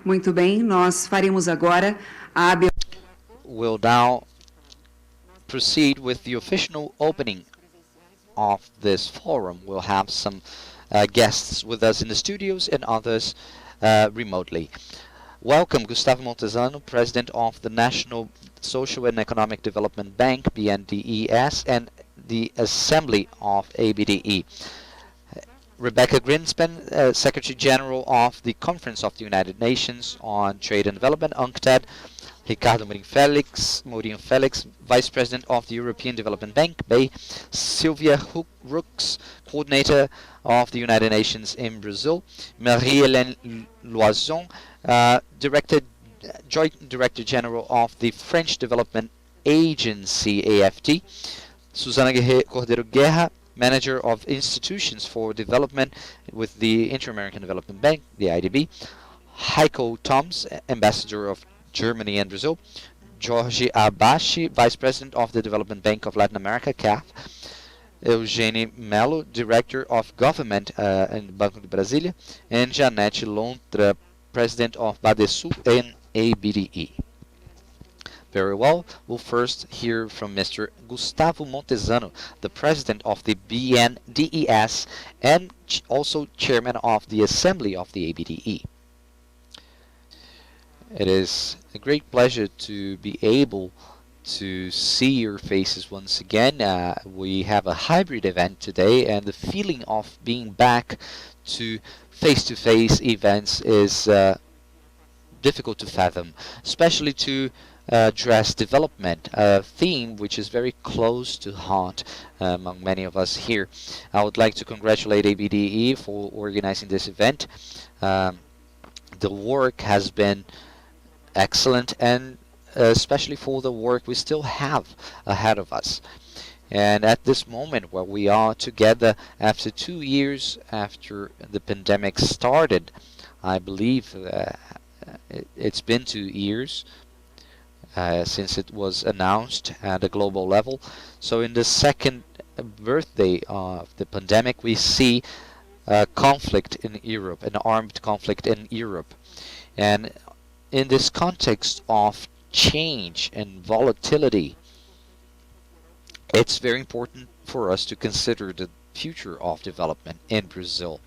Muito bem, nós faremos agora a abertura. We'll now proceed with the official opening of this forum. We'll have some guests with us in the studios and others remotely. Welcome, Gustavo Montezano, President of the National Social and Economic Development Bank, BNDES, and the Assembly of ABDE. Rebeca Grynspan, Secretary General of the Conference of the United Nations on Trade and Development, UNCTAD. Ricardo Mourinho Félix, Vice President of the European Development Bank, BEI. Silvia Rucks, Coordinator of the United Nations in Brazil. Marie-Hélène Loison, Joint Director General of the French Development Agency, AFD. Susana Cordeiro Guerra, Manager of Institutions for Development with the Inter-American Development Bank, the IDB. Heiko Thoms, Ambassador of Germany and Brazil. Jorge Arbache, Vice President of the Development Bank of Latin America, CAF. Eugênia Melo, Director of Government in Banco de Brasília. And Jeanette Lontra, President of Badesul and ABDE. Very well. We'll first hear from Mr. Gustavo Montezano, the President of the BNDES and also Chairman of the Assembly of the ABDE. It is a great pleasure to be able to see your faces once again. We have a hybrid event today, and the feeling of being back to face-to-face events is difficult to fathom, especially to address development, a theme which is very close to heart among many of us here. I would like to congratulate ABDE for organizing this event. The work has been excellent, and especially for the work we still have ahead of us. And at this moment where we are together after 2 years after the pandemic started, I believe it's been 2 years since it was announced at a global level. So in the second birthday of the pandemic, we see a conflict in Europe, an armed conflict in Europe. And in this context of change and volatility, it's very important for us to consider the future of development in Brazil,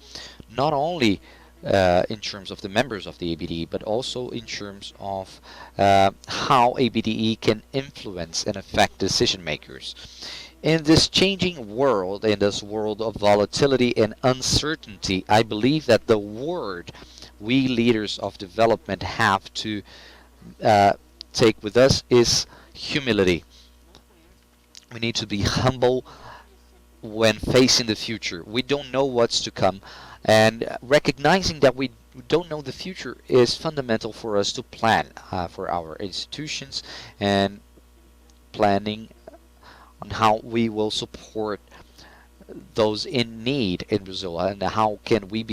not only in terms of the members of the ABDE, but also in terms of how ABDE can influence and affect decision makers. In this changing world, in this world of volatility and uncertainty, I believe that the word we leaders of development have to take with us is humility. We need to be humble when facing the future. We don't know what's to come, and recognizing that we don't know the future is fundamental for us to plan for our institutions and planning on how we will support those in need in Brazil, and how can we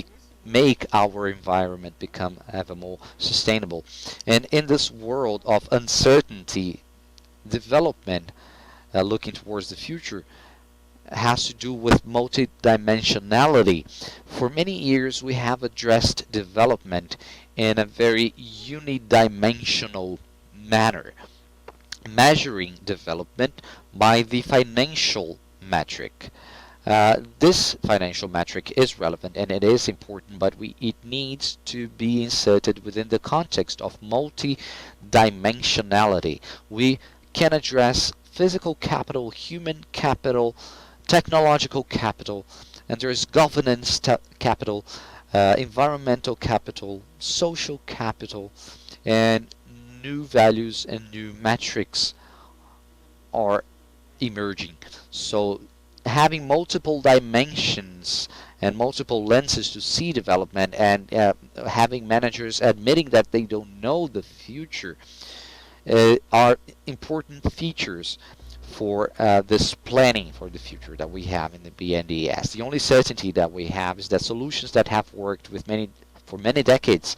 make our environment become ever more sustainable. And in this world of uncertainty, development looking towards the future has to do with multidimensionality. For many years we have addressed development in a very unidimensional manner, measuring development by the financial metric. This financial metric is relevant and it is important, but it needs to be inserted within the context of multidimensionality. We can address physical capital, human capital, technological capital, and there is governance capital, environmental capital, social capital, and new values and new metrics are emerging. So having multiple dimensions and multiple lenses to see development, and having managers admitting that they don't know the future are important features for this planning for the future that we have in the BNDES. The only certainty that we have is that solutions that have worked for many decades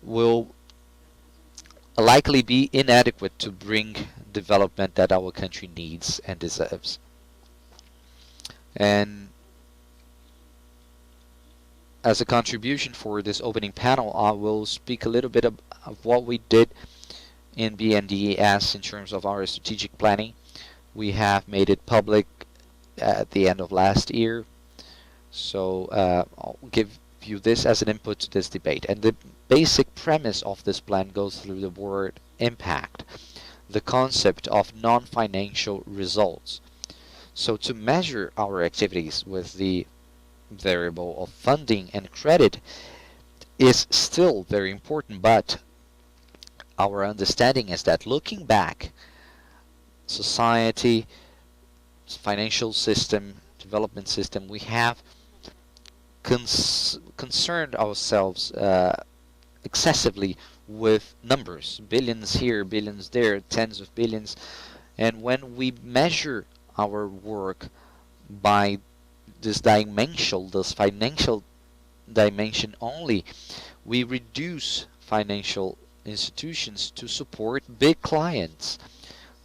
will likely be inadequate to bring development that our country needs and deserves. And as a contribution for this opening panel, I will speak a little bit of what we did in BNDES in terms of our strategic planning. We have made it public at the end of last year, so I'll give you this as an input to this debate. And the basic premise of this plan goes through the word impact, the concept of non-financial results. So to measure our activities with the variable of funding and credit is still very important, but our understanding is that looking back, society, financial system, development system, we have concerned ourselves excessively with numbers, billions here, billions there, tens of billions, and when we measure our work by this financial dimension only, we reduce financial institutions to support big clients,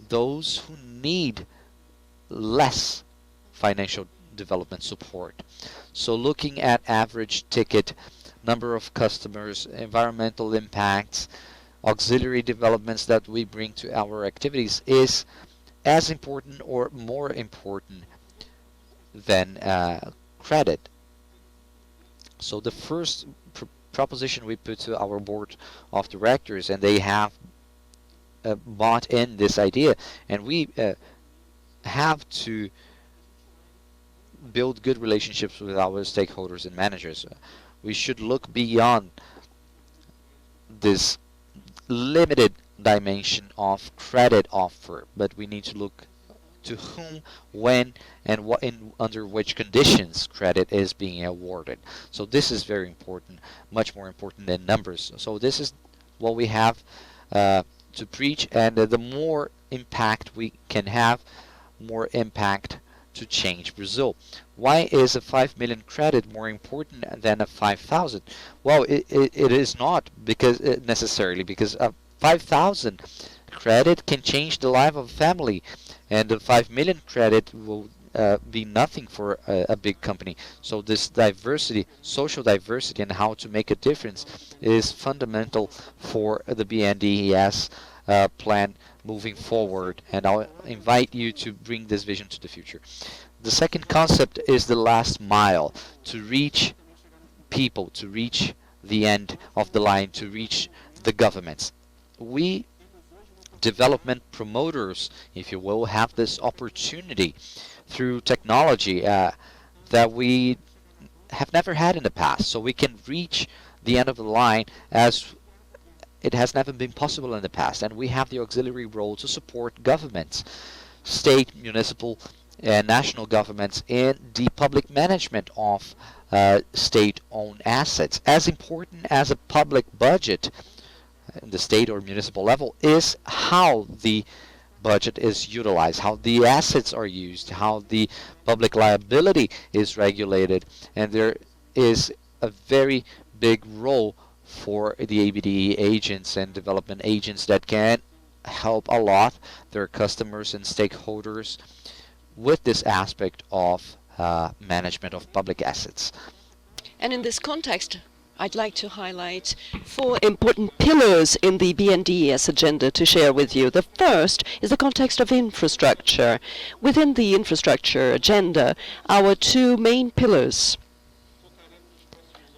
those who need less financial development support. So looking at average ticket, number of customers, environmental impacts, auxiliary developments that we bring to our activities is as important or more important than credit. So the first proposition we put to our board of directors, and they have bought in this idea, and we have to build good relationships with our stakeholders and managers. We should look beyond this limited dimension of credit offer, but we need to look to whom, when, and what, under which conditions credit is being awarded. So this is very important, much more important than numbers. So this is what we have to preach, and the more impact we can have, more impact to change Brazil. Why is a 5 million credit more important than a 5,000? Well, it is not because necessarily, because a 5,000 credit can change the life of a family, and the 5 million credit will be nothing for a big company. So this diversity, social diversity, and how to make a difference is fundamental for the BNDES plan moving forward, and I'll invite you to bring this vision to the future. The second concept is the last mile, to reach people, to reach the end of the line, to reach the governments. We development promoters, if you will, have this opportunity through technology that we have never had in the past, so we can reach the end of the line as it has never been possible in the past, and we have the auxiliary role to support governments, state, municipal, and national governments in the public management of state-owned assets. As important as a public budget in the state or municipal level is how the budget is utilized, how the assets are used, how the public liability is regulated, and there is a very big role for the ABDE agents and development agents that can help a lot their customers and stakeholders with this aspect of management of public assets. And in this context, I'd like to highlight 4 important pillars in the BNDES agenda to share with you. The first is the context of infrastructure. Within the infrastructure agenda, our 2 main pillars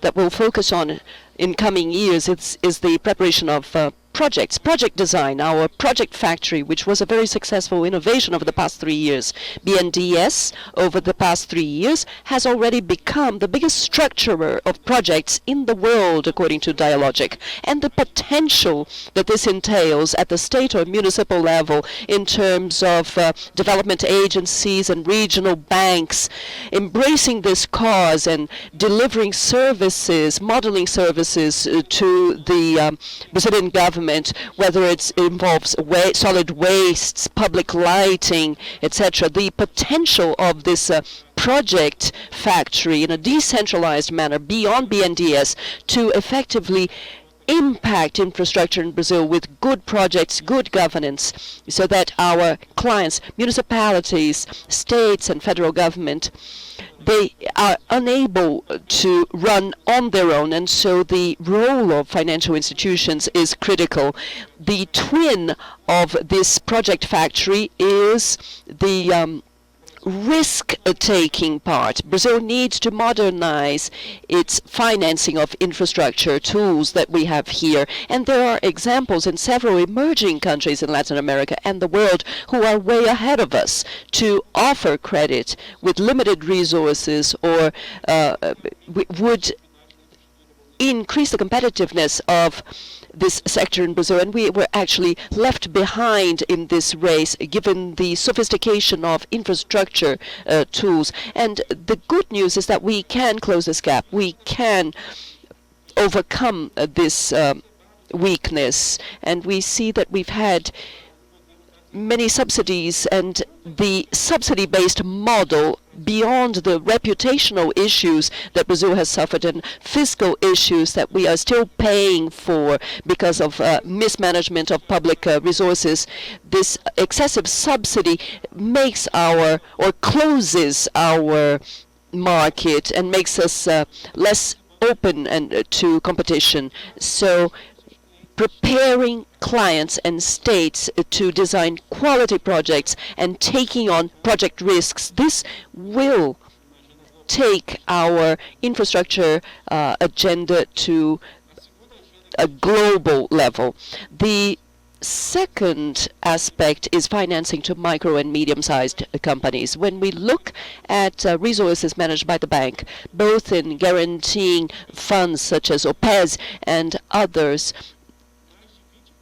that we'll focus on in coming years is the preparation of project design, our project factory, which was a very successful innovation over the past 3 years. BNDES, over the past 3 years, has already become the biggest structurer of projects in the world, according to Dialogic. And the potential that this entails at the state or municipal level in terms of development agencies and regional banks embracing this cause and delivering services, modeling services to the Brazilian government, whether it involves solid wastes, public lighting, etc. The potential of this project factory in a decentralized manner beyond BNDES to effectively impact infrastructure in Brazil with good projects, good governance, so that our clients, municipalities, states and federal government, they are unable to run on their own, and so the role of financial institutions is critical. The twin of this project factory is the risk-taking part. Brazil needs to modernize its financing of infrastructure tools that we have here. And there are examples in several emerging countries in Latin America and the world who are way ahead of us to offer credit with limited resources or would increase the competitiveness of this sector in Brazil, and we were actually left behind in this race given the sophistication of infrastructure tools. And the good news is that we can close this gap. We can overcome this weakness, and we see that we've had many subsidies, and the subsidy-based model, beyond the reputational issues that Brazil has suffered and fiscal issues that we are still paying for because of mismanagement of public resources, this excessive subsidy makes or closes our market and makes us less open and to competition. So preparing clients and states to design quality projects and taking on project risks, this will take our infrastructure agenda to a global level. The second aspect is financing to micro and medium-sized companies. When we look at resources managed by the bank, both in guaranteeing funds such as OPES and others,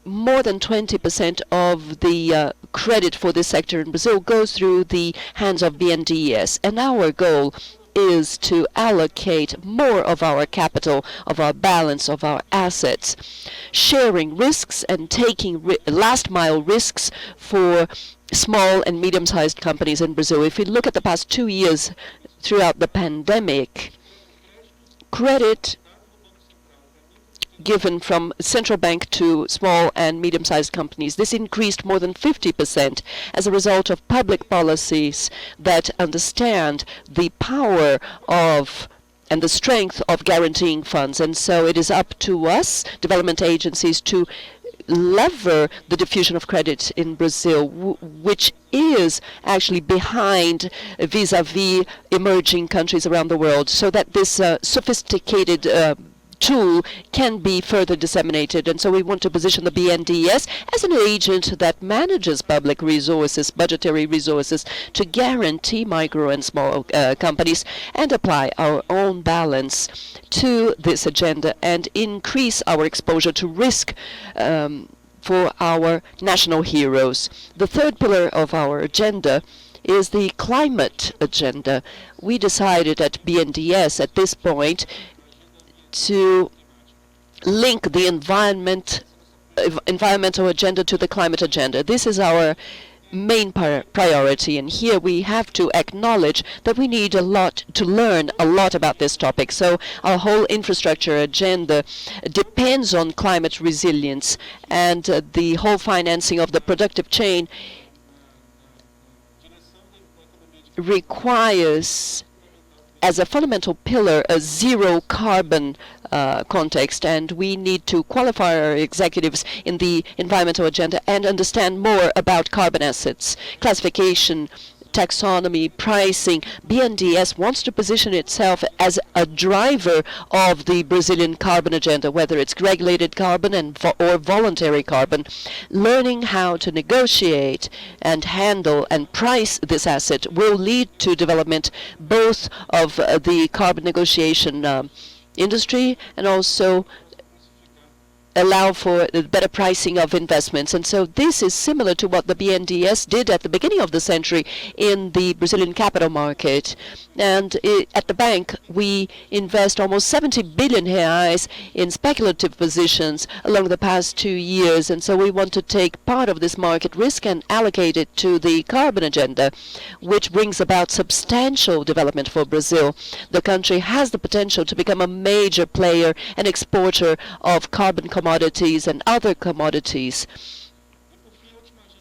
more than 20% of the credit for this sector in Brazil goes through the hands of BNDES. And our goal is to allocate more of our capital, of our balance, of our assets, sharing risks and taking last-mile risks for small and medium-sized companies in Brazil. If we look at the past 2 years throughout the pandemic, credit given from central bank to small and medium-sized companies, this increased more than 50% as a result of public policies that understand the power of and the strength of guaranteeing funds. And so it is up to us, development agencies, to lever the diffusion of credit in Brazil, which is actually behind vis-a-vis emerging countries around the world, so that this sophisticated tool can be further disseminated. And so we want to position the BNDES as an agent that manages public resources, budgetary resources, to guarantee micro and small companies and apply our own balance to this agenda and increase our exposure to risk for our national heroes. The third pillar of our agenda is the climate agenda. We decided at BNDES at this point to link the environmental agenda to the climate agenda. This is our main priority, and here we have to acknowledge that we need to learn a lot about this topic. So our whole infrastructure agenda depends on climate resilience, and the whole financing of the productive chain requires, as a fundamental pillar, a zero carbon context, and we need to qualify our executives in the environmental agenda and understand more about carbon assets, classification, taxonomy, pricing. BNDES wants to position itself as a driver of the Brazilian carbon agenda, whether it's regulated carbon or voluntary carbon. Learning how to negotiate and handle and price this asset will lead to development both of the carbon negotiation industry and also allow for the better pricing of investments. And so this is similar to what the BNDES did at the beginning of the century in the Brazilian capital market. And at the bank, we invest almost 70 billion reais in speculative positions along the past 2 years. And so we want to take part of this market risk and allocate it to the carbon agenda, which brings about substantial development for Brazil. The country has the potential to become a major player and exporter of carbon commodities and other commodities.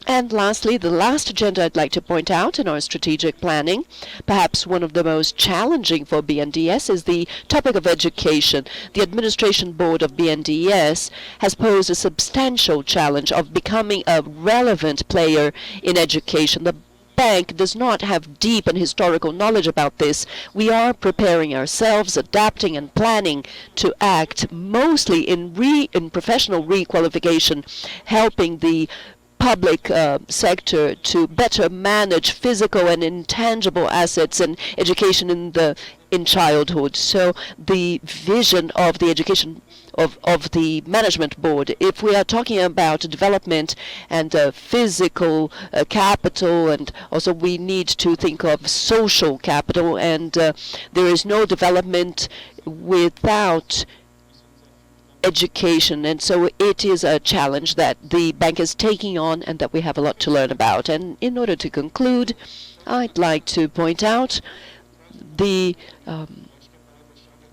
And lastly, the last agenda I'd like to point out in our strategic planning, perhaps one of the most challenging for BNDES, is the topic of education. The administration board of BNDES has posed a substantial challenge of becoming a relevant player in education. The bank does not have deep and historical knowledge about this. We are preparing ourselves, adapting and planning to act mostly in professional requalification, helping the public sector to better manage physical and intangible assets and education in childhood. So the vision of the education of the management board, if we are talking about development and physical capital, and also we need to think of social capital, and there is no development without education. And so it is a challenge that the bank is taking on and that we have a lot to learn about. And in order to conclude, I'd like to point out the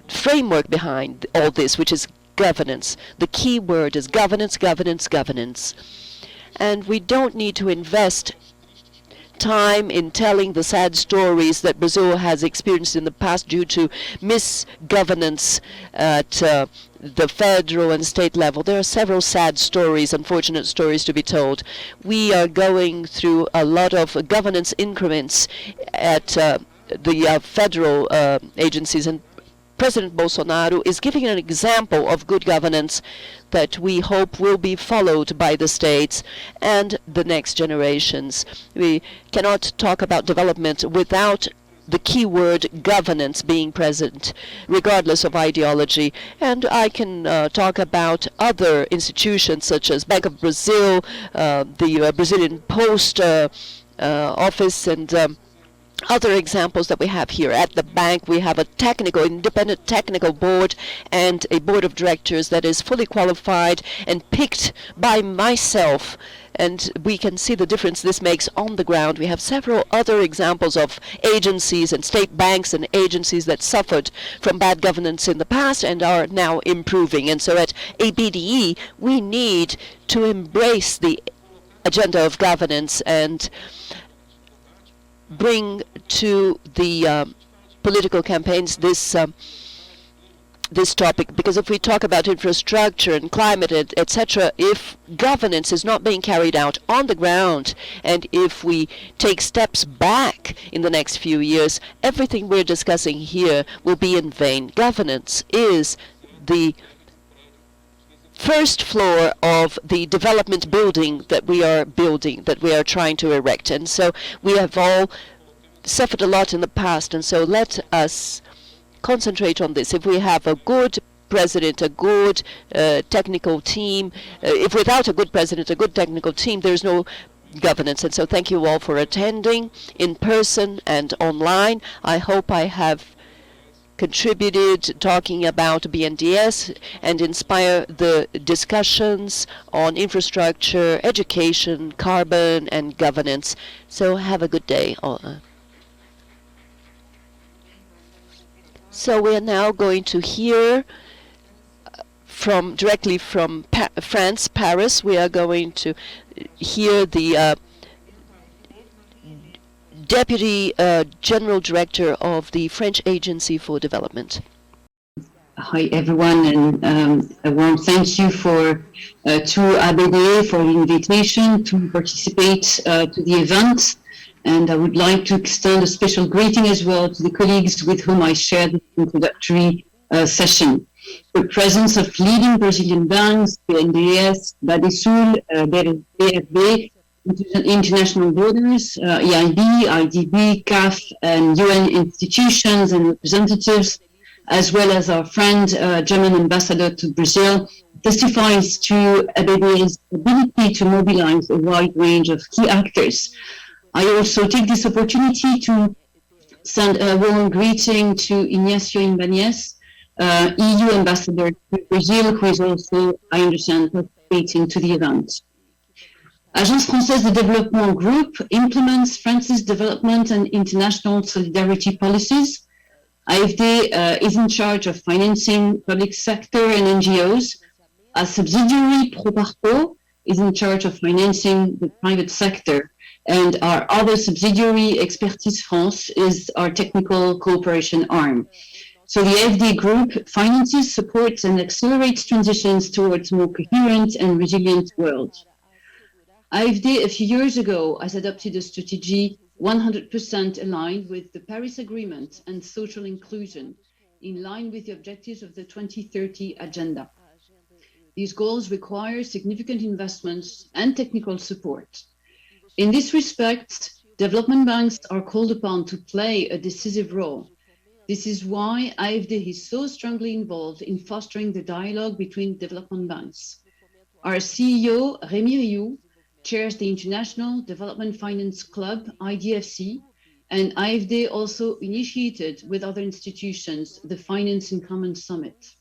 framework behind all this, which is governance. The key word is governance, governance, governance. And we don't need to invest time in telling the sad stories that Brazil has experienced in the past due to misgovernance at the federal and state level. There are several sad stories, unfortunate stories to be told. We are going through a lot of governance increments at the federal agencies, and President Bolsonaro is giving an example of good governance that we hope will be followed by the states and the next generations. We cannot talk about development without the key word governance being present, regardless of ideology. And I can talk about other institutions such as Bank of Brazil, the Brazilian Post Office, and other examples that we have here. At the bank, we have a independent technical board and a board of directors that is fully qualified and picked by myself. And we can see the difference this makes on the ground. We have several other examples of agencies and state banks and agencies that suffered from bad governance in the past and are now improving. And so at ABDE, we need to embrace the agenda of governance and bring to the political campaigns this topic, because if we talk about infrastructure and climate, etc., if governance is not being carried out on the ground, and if we take steps back in the next few years, everything we're discussing here will be in vain. Governance is the first floor of the development building that we are building, that we are trying to erect. And so we have all suffered a lot in the past, and so let us concentrate on this. If we have a good president, a good technical team, if without a good president, a good technical team, there's no governance. And so thank you all for attending in person and online. I hope I have contributed talking about BNDES and inspire the discussions on infrastructure, education, carbon, and governance. So have a good day. So we are now going to hear directly from France, Paris. We are going to hear the Deputy General Director of the French Agency for Development. Hi everyone, and a warm thank you to ABDE for the invitation to participate to the event. And I would like to extend a special greeting as well to the colleagues with whom I shared the introductory session. The presence of leading Brazilian banks, BNDES, Badesul, BFB, international borders, EIB, IDB, CAF, and UN institutions and representatives, as well as our friend, German ambassador to Brazil, testifies to ABDE's ability to mobilize a wide range of key actors. I also take this opportunity to send a warm greeting to Ignacio Ibanez, EU ambassador to Brazil, who is also, I understand, participating to the event. Agence Française de Développement Group implements France's development and international solidarity policies. AFD is in charge of financing public sector and NGOs. A subsidiary, ProParco, is in charge of financing the private sector. And our other subsidiary, Expertise France, is our technical cooperation arm. So the AFD group finances, supports, and accelerates transitions towards a more coherent and resilient world. AFD, a few years ago, has adopted a strategy 100% aligned with the Paris Agreement and social inclusion, in line with the objectives of the 2030 Agenda. These goals require significant investments and technical support. In this respect, development banks are called upon to play a decisive role. This is why AFD is so strongly involved in fostering the dialogue between development banks. Our CEO, Rémi chairs the International Development Finance Club, IDFC, and AFD also initiated with other institutions the Finance in Common Summit.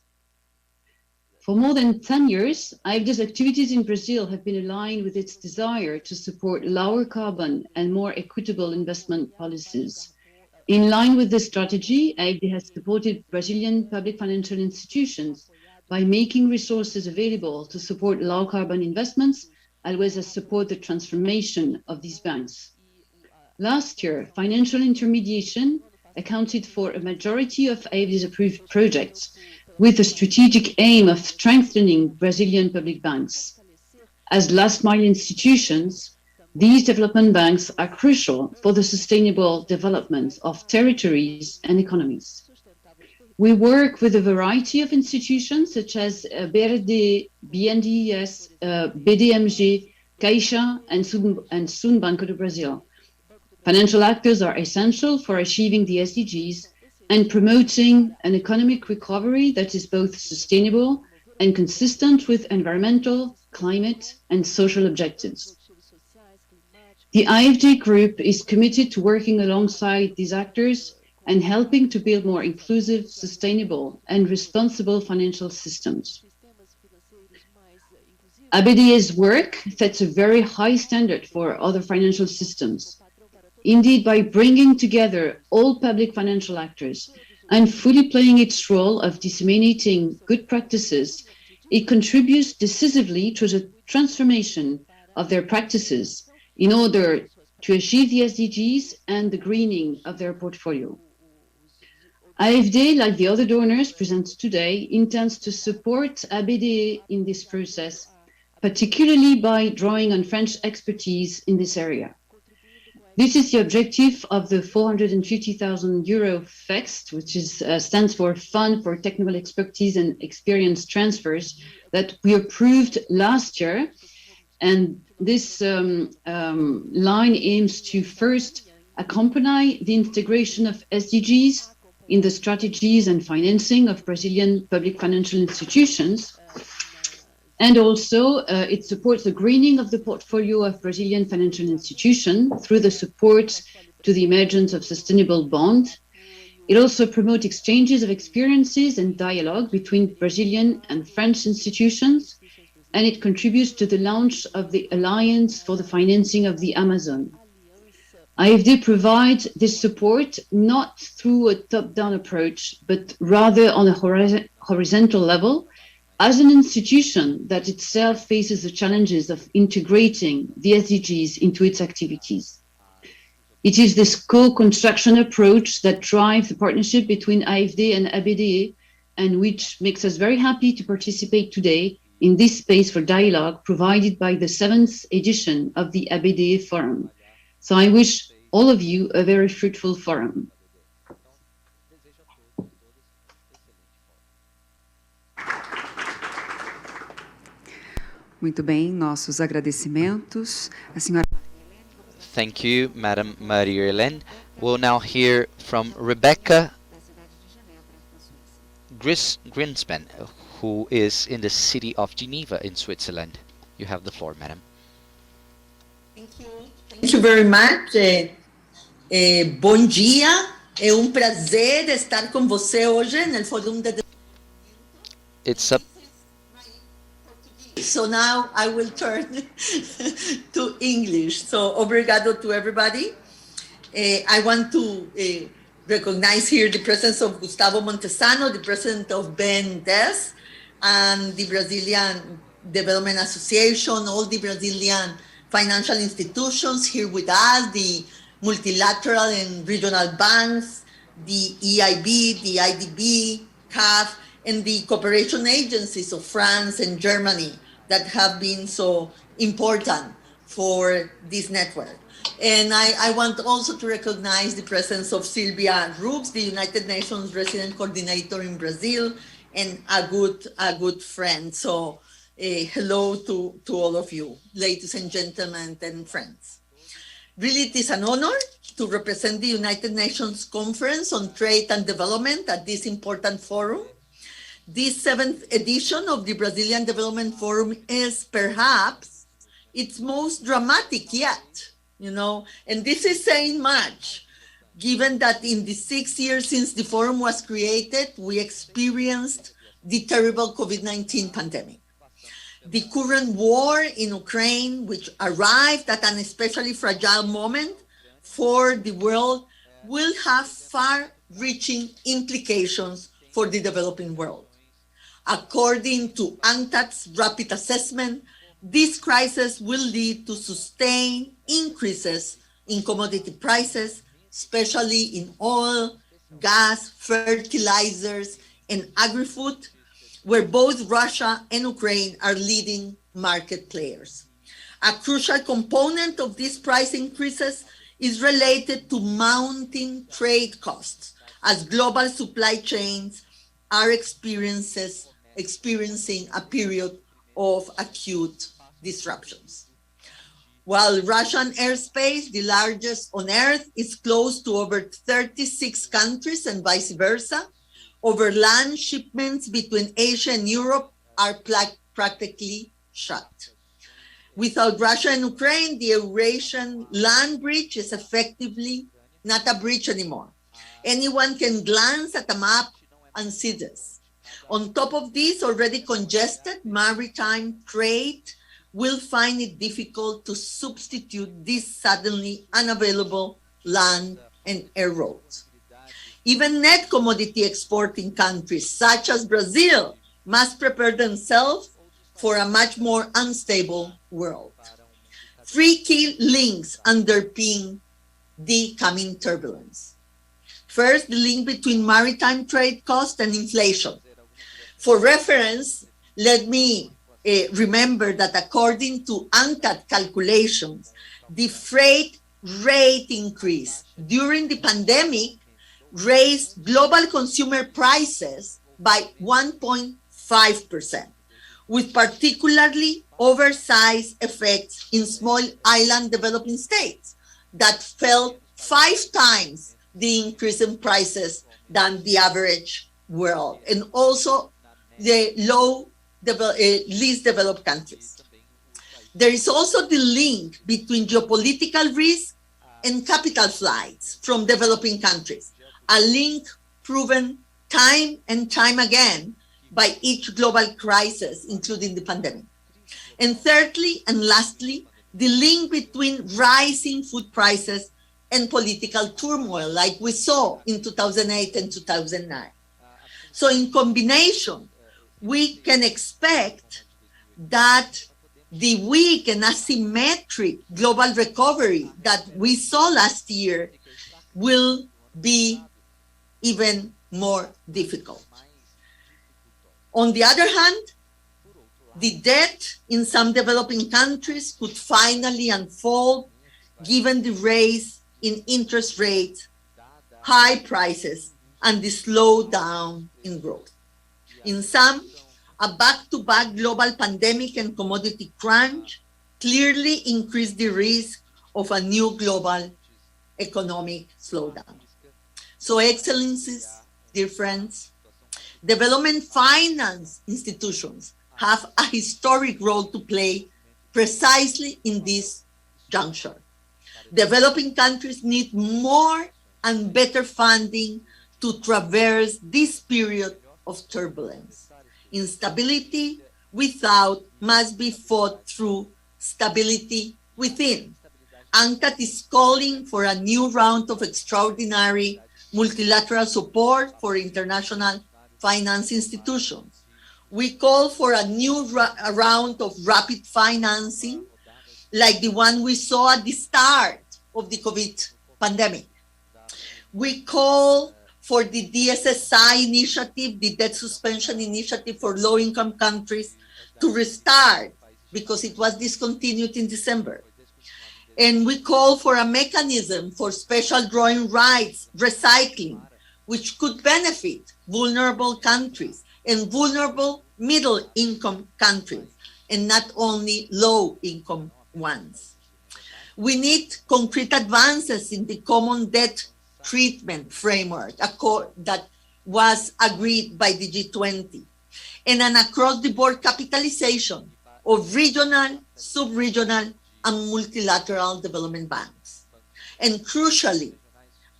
For more than 10 years, AFD's activities in Brazil have been aligned with its desire to support lower carbon and more equitable investment policies. In line with this strategy, AFD has supported Brazilian public financial institutions by making resources available to support low carbon investments, as well as support the transformation of these banks. Last year, financial intermediation accounted for a majority of AFD's approved projects, with a strategic aim of strengthening Brazilian public banks. As last-mile institutions, these development banks are crucial for the sustainable development of territories and economies. We work with a variety of institutions such as BNDES, BDMG, Caixa, and soon Banco do Brasil. Financial actors are essential for achieving the SDGs and promoting an economic recovery that is both sustainable and consistent with environmental, climate, and social objectives. The IFD Group is committed to working alongside these actors and helping to build more inclusive, sustainable, and responsible financial systems. ABDE's work sets a very high standard for other financial systems. Indeed, by bringing together all public financial actors and fully playing its role of disseminating good practices, it contributes decisively to the transformation of their practices in order to achieve the SDGs and the greening of their portfolio. AFD, like the other donors present today, intends to support ABDE in this process, particularly by drawing on French expertise in this area. This is the objective of the 450,000 euro FEXT, which stands for Fund for Technical Expertise and Experience Transfers, that we approved last year. And this line aims to first accompany the integration of SDGs in the strategies and financing of Brazilian public financial institutions. And also, it supports the greening of the portfolio of Brazilian financial institutions through the support to the emergence of sustainable bonds. It also promotes exchanges of experiences and dialogue between Brazilian and French institutions, and it contributes to the launch of the Alliance for the Financing of the Amazon. AFD provides this support not through a top-down approach, but rather on a horizontal level, as an institution that itself faces the challenges of integrating the SDGs into its activities. It is this co-construction approach that drives the partnership between AFD and ABDE, and which makes us very happy to participate today in this space for dialogue provided by the 7th edition of the ABDE Forum. So I wish all of you a very fruitful forum. Muito bem, nossos agradecimentos. A senhora... Thank you, Madam Marie-Hélène. We'll now hear from Rebeca Grynspan, who is in the city of Geneva in Switzerland. You have the floor, madam. Thank you. Thank you very much. Bom dia. É prazer estar com você hoje no Fórum de It's up. So now I will turn to English. So obrigado to everybody. I want to recognize here the presence of Gustavo Montezano, the president of BNDES, and the Brazilian Development Association, all the Brazilian financial institutions here with us, the multilateral and regional banks, the EIB, the IDB, CAF, and the cooperation agencies of France and Germany that have been so important for this network. And I want also to recognize the presence of Silvia Rucks, the United Nations resident coordinator in Brazil, and a good friend. So hello to all of you, ladies and gentlemen and friends. Really, it is an honor to represent the United Nations Conference on Trade and Development at this important forum. This 7th edition of the Brazilian Development Forum is perhaps its most dramatic yet, and this is saying much, given that in the 6 years since the forum was created, we experienced the terrible COVID-19 pandemic. The current war in Ukraine, which arrived at an especially fragile moment for the world, will have far-reaching implications for the developing world. According to UNCTAD's rapid assessment, this crisis will lead to sustained increases in commodity prices, especially in oil, gas, fertilizers, and agri-food, where both Russia and Ukraine are leading market players. A crucial component of these price increases is related to mounting trade costs, as global supply chains are experiencing a period of acute disruptions. While Russian airspace, the largest on Earth, is closed to over 36 countries and vice versa, overland shipments between Asia and Europe are practically shut. Without Russia and Ukraine, the Eurasian land bridge is effectively not a bridge anymore. Anyone can glance at a map and see this. On top of this, already congested maritime trade will find it difficult to substitute these suddenly unavailable land and air roads. Even net commodity exporting countries such as Brazil must prepare themselves for a much more unstable world. 3 key links underpin the coming turbulence. First, the link between maritime trade cost and inflation. For reference, let me remember that according to UNCTAD calculations, the freight rate increase during the pandemic raised global consumer prices by 1.5%, with particularly oversized effects in small island developing states that felt 5 times the increase in prices than the average world, and also the least developed countries. There is also the link between geopolitical risk and capital flights from developing countries, a link proven time and time again by each global crisis, including the pandemic. And thirdly and lastly, the link between rising food prices and political turmoil, like we saw in 2008 and 2009. So in combination, we can expect that the weak and asymmetric global recovery that we saw last year will be even more difficult. On the other hand, the debt in some developing countries could finally unfold given the rise in interest rates, high prices, and the slowdown in growth. In some, a back-to-back global pandemic and commodity crunch clearly increased the risk of a new global economic slowdown. So, Excellencies, dear friends, development finance institutions have a historic role to play precisely in this juncture. Developing countries need more and better funding to traverse this period of turbulence. Instability without must be fought through stability within. UNCTAD is calling for a new round of extraordinary multilateral support for international finance institutions. We call for a new round of rapid financing, like the one we saw at the start of the COVID pandemic. We call for the DSSI initiative, the debt suspension initiative for low-income countries, to restart because it was discontinued in December. And we call for a mechanism for special drawing rights, recycling, which could benefit vulnerable countries and vulnerable middle-income countries, and not only low-income ones. We need concrete advances in the common debt treatment framework that was agreed by the G20, and an across-the-board capitalization of regional, sub-regional, and multilateral development banks. And crucially,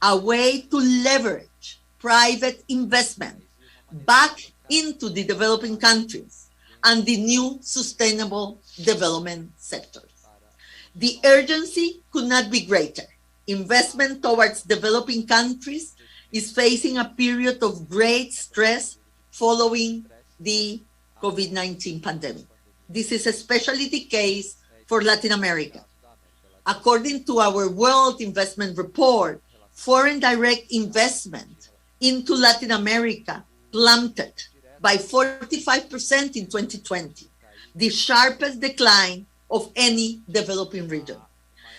a way to leverage private investment back into the developing countries and the new sustainable development sectors. The urgency could not be greater. Investment towards developing countries is facing a period of great stress following the COVID-19 pandemic. This is especially the case for Latin America. According to our World Investment Report, foreign direct investment into Latin America plummeted by 45% in 2020, the sharpest decline of any developing region.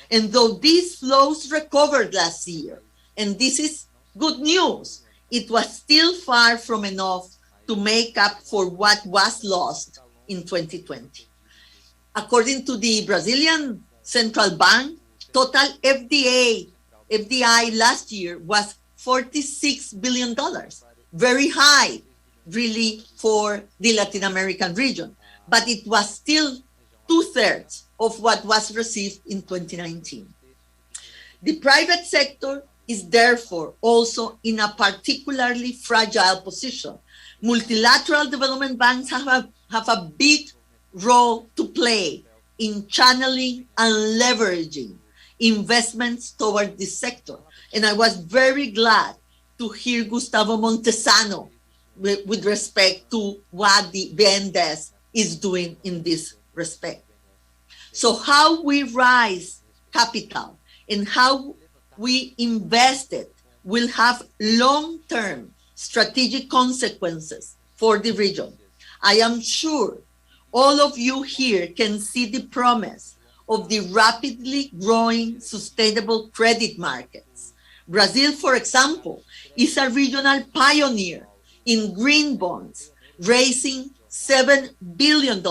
And though these flows recovered last year, and this is good news, it was still far from enough to make up for what was lost in 2020. According to the Brazilian Central Bank, total FDI last year was $46 billion, very high, really, for the Latin American region, but it was still 2/3 of what was received in 2019. The private sector is therefore also in a particularly fragile position. Multilateral development banks have a big role to play in channeling and leveraging investments toward this sector. And I was very glad to hear Gustavo Montezano with respect to what the BNDES is doing in this respect. So how we raise capital and how we invest it will have long-term strategic consequences for the region. I am sure all of you here can see the promise of the rapidly growing sustainable credit markets. Brazil, for example, is a regional pioneer in green bonds, raising $7 billion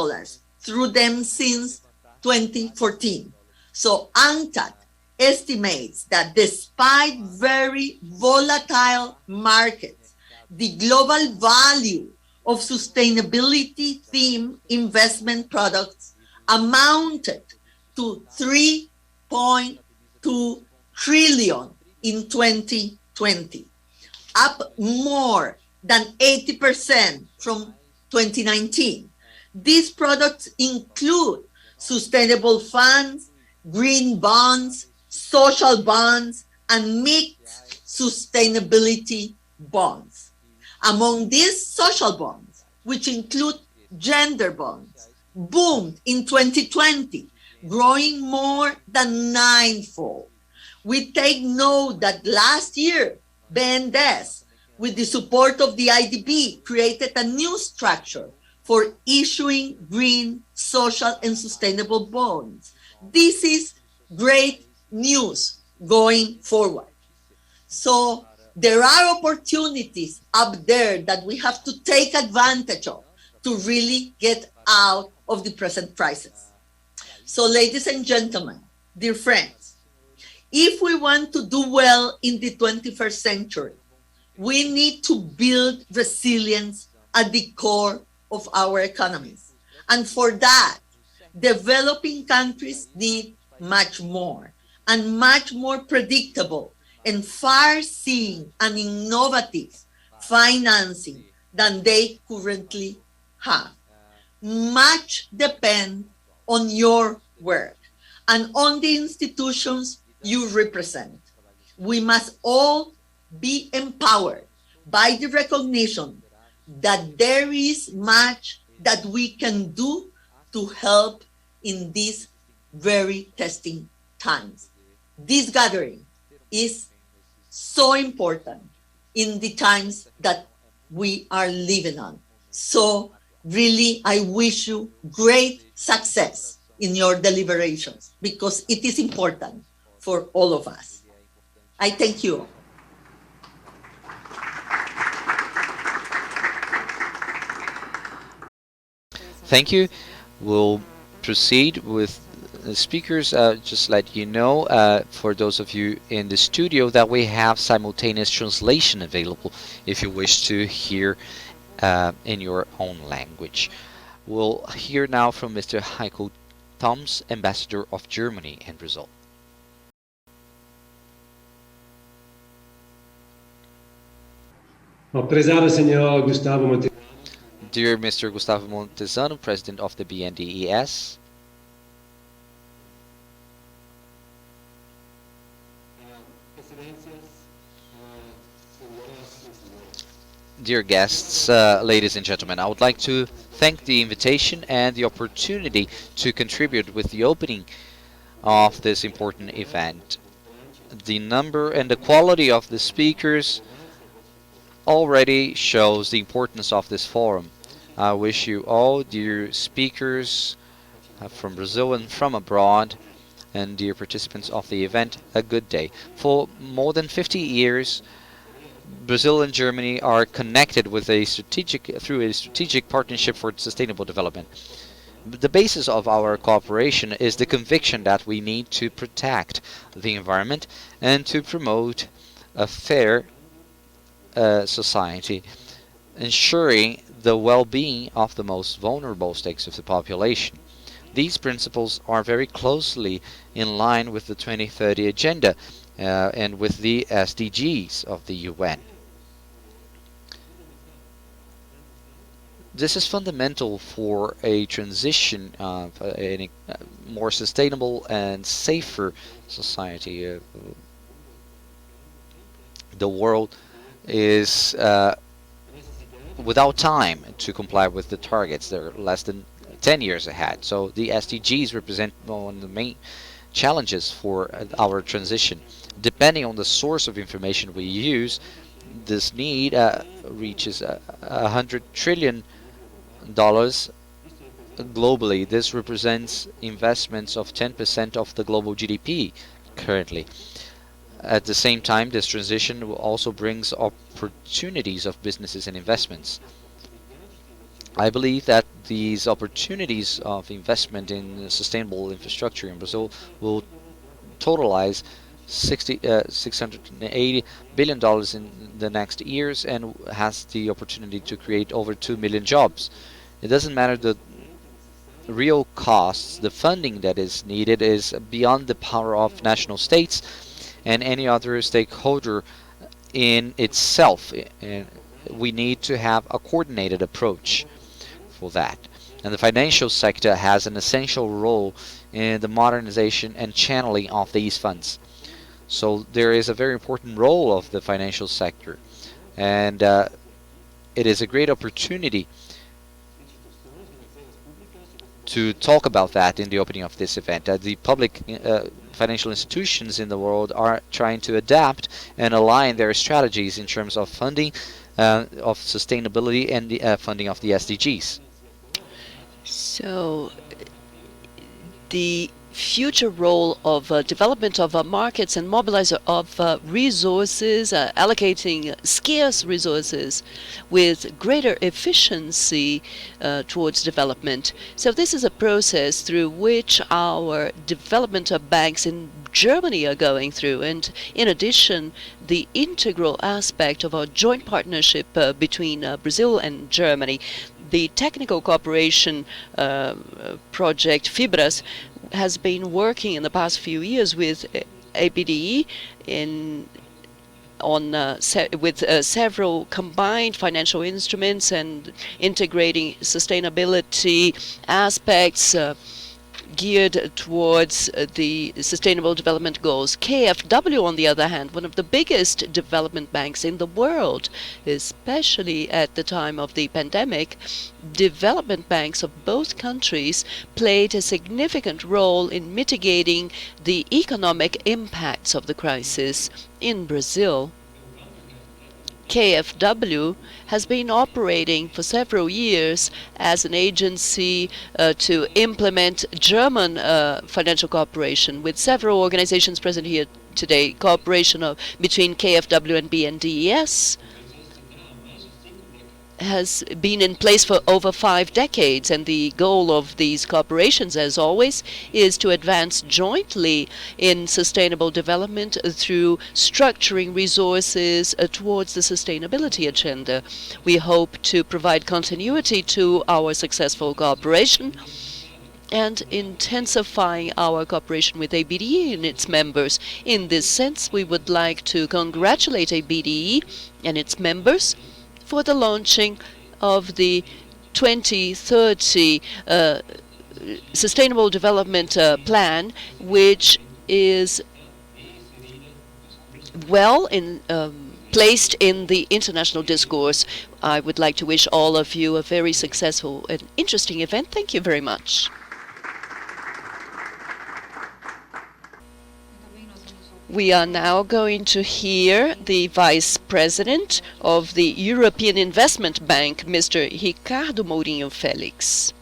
through them since 2014. So UNCTAD estimates that despite very volatile markets, the global value of sustainability themed investment products amounted to $3.2 trillion in 2020, up more than 80% from 2019. These products include sustainable funds, green bonds, social bonds, and mixed sustainability bonds. Among these social bonds, which include gender bonds, boomed in 2020, growing more than ninefold. We take note that last year, BNDES, with the support of the IDB, created a new structure for issuing green, social, and sustainable bonds. This is great news going forward. So there are opportunities up there that we have to take advantage of to really get out of the present crisis. So ladies and gentlemen, dear friends, if we want to do well in the 21st century, we need to build resilience at the core of our economies. And for that, developing countries need much more and much more predictable and far-seeing and innovative financing than they currently have. Much depends on your work and on the institutions you represent. We must all be empowered by the recognition that there is much that we can do to help in these very testing times. This gathering is so important in the times that we are living on. So really, I wish you great success in your deliberations because it is important for all of us. I thank you. Thank you. We'll proceed with the speakers. Just let you know, for those of you in the studio, that we have simultaneous translation available if you wish to hear in your own language. We'll hear now from Mr. Heiko Thoms, Ambassador of Germany in Brazil. Prezado Senhor Gustavo Montezano. Dear Mr. Gustavo Montezano, President of the BNDES. Dear guests, ladies and gentlemen, I would like to thank the invitation and the opportunity to contribute with the opening of this important event. The number and the quality of the speakers already shows the importance of this forum. I wish you all, dear speakers from Brazil and from abroad, and dear participants of the event, a good day. For more than 50 years, Brazil and Germany are connected with through a strategic partnership for sustainable development. The basis of our cooperation is the conviction that we need to protect the environment and to promote a fair society, ensuring the well-being of the most vulnerable stakes of the population. These principles are very closely in line with the 2030 Agenda and with the SDGs of the UN. This is fundamental for a transition of a more sustainable and safer society. The world is without time to comply with the targets. They're less than 10 years ahead. So the SDGs represent one of the main challenges for our transition. Depending on the source of information we use, this need reaches $100 trillion globally. This represents investments of 10% of the global GDP currently. At the same time, this transition also brings opportunities of businesses and investments. I believe that these opportunities of investment in sustainable infrastructure in Brazil will totalize $680 billion in the next years and has the opportunity to create over 2 million jobs. It doesn't matter the real costs. The funding that is needed is beyond the power of national states and any other stakeholder in itself. And we need to have a coordinated approach for that. And the financial sector has an essential role in the modernization and channeling of these funds. So there is a very important role of the financial sector, and it is a great opportunity to talk about that in the opening of this event. The public financial institutions in the world are trying to adapt and align their strategies in terms of funding of sustainability and the funding of the SDGs. So the future role of development of markets and mobilizer of resources, allocating scarce resources with greater efficiency towards development. So this is a process through which our development of banks in Germany are going through. And in addition, the integral aspect of our joint partnership between Brazil and Germany, the technical cooperation project FIBRAS has been working in the past few years with ABDE with several combined financial instruments and integrating sustainability aspects geared towards the Sustainable Development Goals. KfW, on the other hand, one of the biggest development banks in the world, especially at the time of the pandemic, development banks of both countries played a significant role in mitigating the economic impacts of the crisis. In Brazil, KfW has been operating for several years as an agency to implement German financial cooperation with several organizations present here today. Cooperation between KfW and BNDES has been in place for over 5 decades, and the goal of these cooperations, as always, is to advance jointly in sustainable development through structuring resources towards the sustainability agenda. We hope to provide continuity to our successful cooperation and intensifying our cooperation with ABDE and its members. In this sense, we would like to congratulate ABDE and its members for the launching of the 2030 Sustainable Development Plan, which is well placed in the international discourse. I would like to wish all of you a very successful and interesting event. Thank you very much. We are now going to hear the Vice President of the European Investment Bank, Mr. Ricardo Mourinho Félix.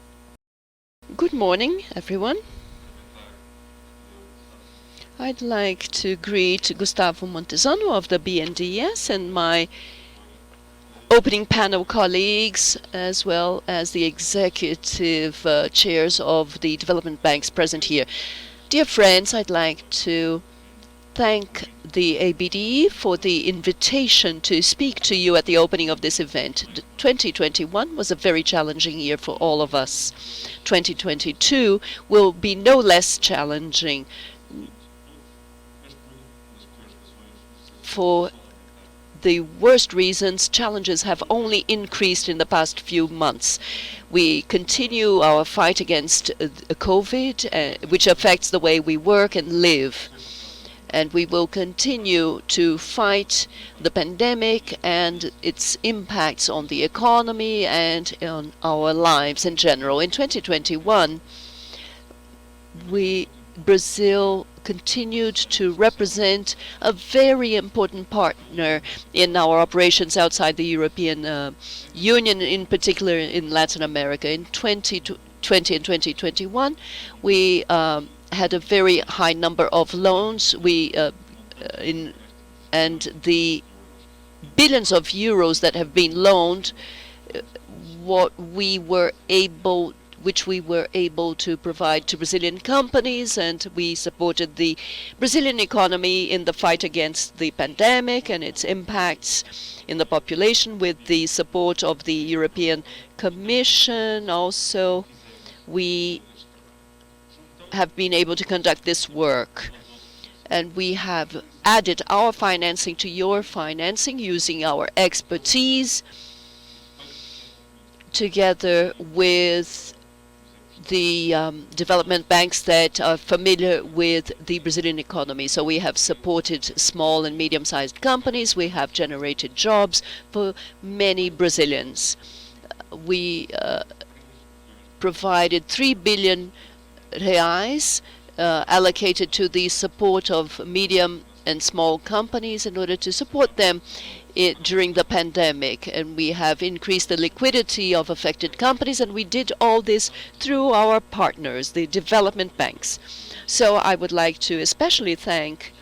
Good morning, everyone. I'd like to greet Gustavo Montezano of the BNDES and my opening panel colleagues, as well as the executive chairs of the development banks present here. Dear friends, I'd like to thank the ABDE for the invitation to speak to you at the opening of this event. 2021 was a very challenging year for all of us. 2022 will be no less challenging. For the worst reasons, challenges have only increased in the past few months. We continue our fight against COVID, which affects the way we work and live. And we will continue to fight the pandemic and its impacts on the economy and on our lives in general. In 2021, Brazil continued to represent a very important partner in our operations outside the European Union, in particular in Latin America. In 2020 and 2021, we had a very high number of loans. And the billions of euros that have been loaned, which we were able to provide to Brazilian companies, and we supported the Brazilian economy in the fight against the pandemic and its impacts in the population with the support of the European Commission. Also, we have been able to conduct this work, and we have added our financing to your financing using our expertise together with the development banks that are familiar with the Brazilian economy. So we have supported small and medium-sized companies. We have generated jobs for many Brazilians. We provided 3 billion reais allocated to the support of medium and small companies in order to support them during the pandemic. And we have increased the liquidity of affected companies, and we did all this through our partners, the development banks. So I would like to especially thank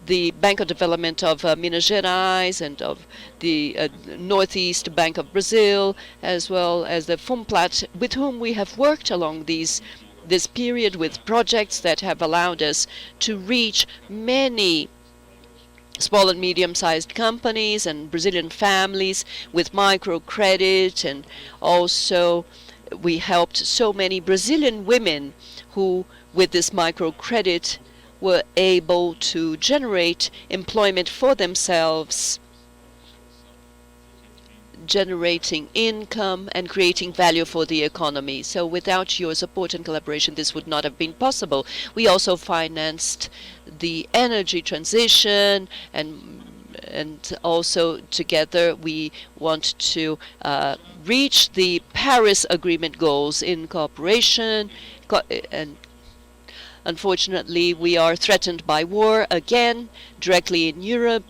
the Banco Development of Minas Gerais and of the Northeast Bank of Brazil, as well as the FUNPLAT, with whom we have worked along these this period with projects that have allowed us to reach many small and medium-sized companies and Brazilian families with microcredit, and also we helped so many Brazilian women who, with this microcredit, were able to generate employment for themselves, generating income and creating value for the economy. So without your support and collaboration, this would not have been possible. We also financed the energy transition, and also together we want to reach the Paris Agreement goals in cooperation. And unfortunately, we are threatened by war again, directly in Europe.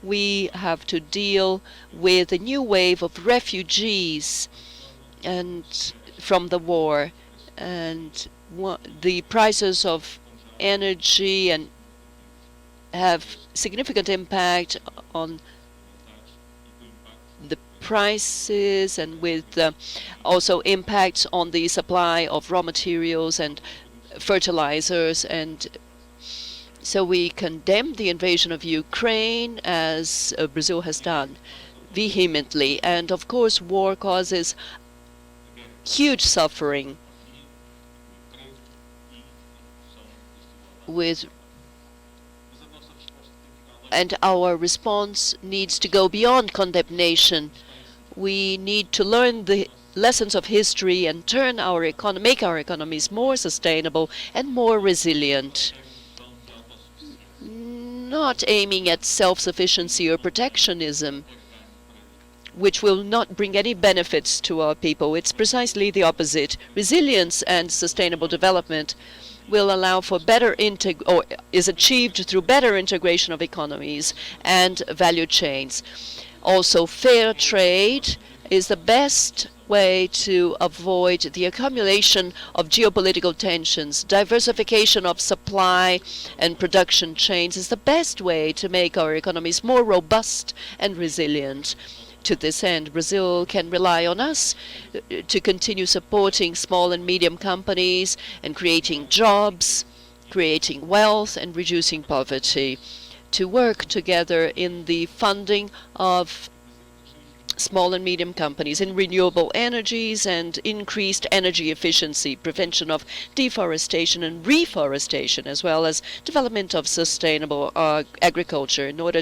We have to deal with a new wave of refugees and from the war, and the prices of energy and have significant impact on the prices, and with also impacts on the supply of raw materials and fertilizers. And so we condemn the invasion of Ukraine, as Brazil has done vehemently. And of course, war causes huge suffering, and our response needs to go beyond condemnation. We need to learn the lessons of history and make our economies more sustainable and more resilient, not aiming at self-sufficiency or protectionism, which will not bring any benefits to our people. It's precisely the opposite. Resilience and sustainable development will allow for is achieved through better integration of economies and value chains. Also, fair trade is the best way to avoid the accumulation of geopolitical tensions. Diversification of supply and production chains is the best way to make our economies more robust and resilient. To this end, Brazil can rely on us to continue supporting small and medium companies and creating jobs, creating wealth, and reducing poverty, to work together in the funding of small and medium companies in renewable energies and increased energy efficiency, prevention of deforestation and reforestation, as well as development of sustainable agriculture, in order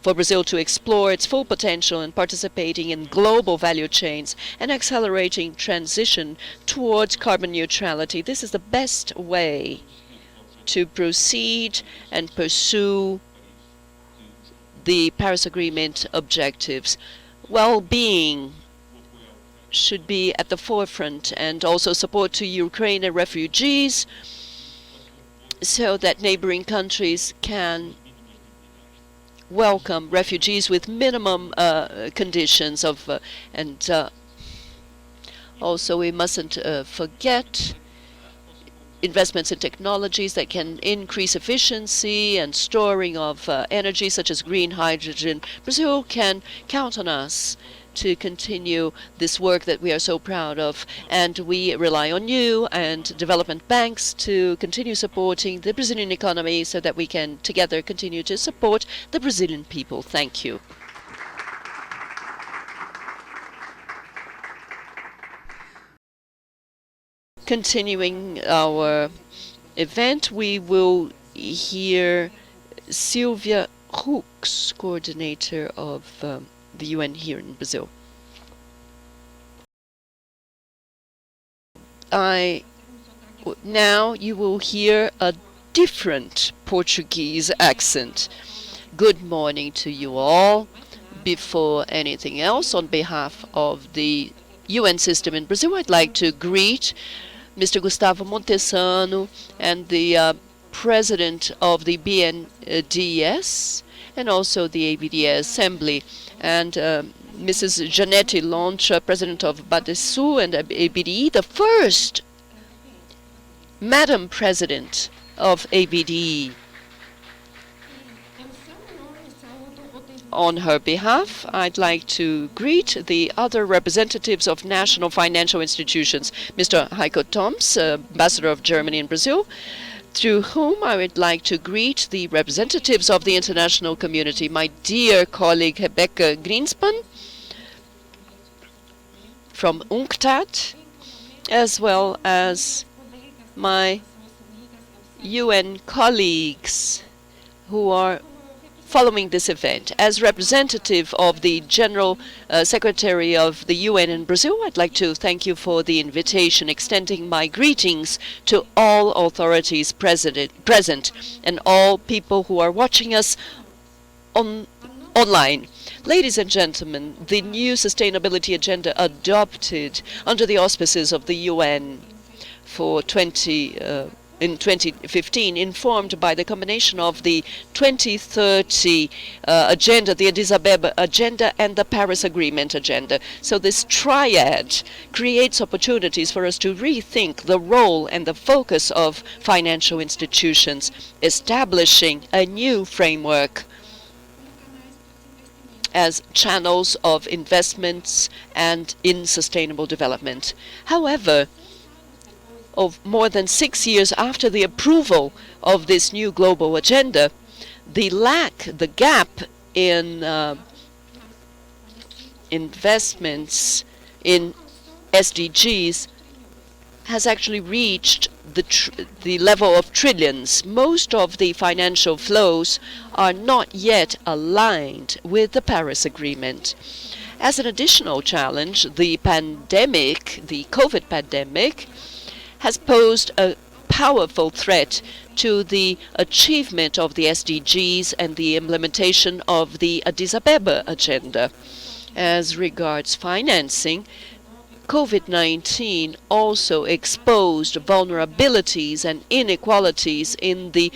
for Brazil to explore its full potential in participating in global value chains and accelerating transition towards carbon neutrality. This is the best way to proceed and pursue the Paris Agreement objectives. Well-being should be at the forefront, and also support to Ukrainian refugees, so that neighboring countries can welcome refugees with minimum conditions of also we mustn't forget investments in technologies that can increase efficiency and storing of energy, such as green hydrogen. Brazil can count on us to continue this work that we are so proud of, and we rely on you and development banks to continue supporting the Brazilian economy, so that we can together continue to support the Brazilian people. Thank you. Continuing our event, we will hear Silvia Rucks, coordinator of the UN here in Brazil. Now you will hear a different Portuguese accent. Good morning to you all. Before anything else, on behalf of the UN system in Brazil, I'd like to greet Mr. Gustavo Montezano and the President of the BNDES and also the ABDE Assembly, and Mrs. Jeanette Lontra, President of Badesul and ABDE, the first Madam President of ABDE. On her behalf, I'd like to greet the other representatives of national financial institutions, Mr. Heiko Thoms, Ambassador of Germany in Brazil, through whom I would like to greet the representatives of the international community, my dear colleague Rebeca Grynspan from UNCTAD, as well as my UN colleagues who are following this event. As representative of the General Secretary of the UN in Brazil, I'd like to thank you for the invitation, extending my greetings to all authorities present and all people who are watching us online. Ladies and gentlemen, the new sustainability agenda adopted under the auspices of the UN for in 2015, informed by the combination of the 2030 agenda, the Addis Ababa agenda, and the Paris Agreement agenda. So this triad creates opportunities for us to rethink the role and the focus of financial institutions, establishing a new framework as channels of investments and in sustainable development. However, of more than 6 years after the approval of this new global agenda, the gap in investments in SDGs has actually reached the level of trillions. Most of the financial flows are not yet aligned with the Paris Agreement. As an additional challenge, the COVID pandemic, has posed a powerful threat to the achievement of the SDGs and the implementation of the Addis Ababa agenda. As regards financing, COVID-19 also exposed vulnerabilities and inequalities in the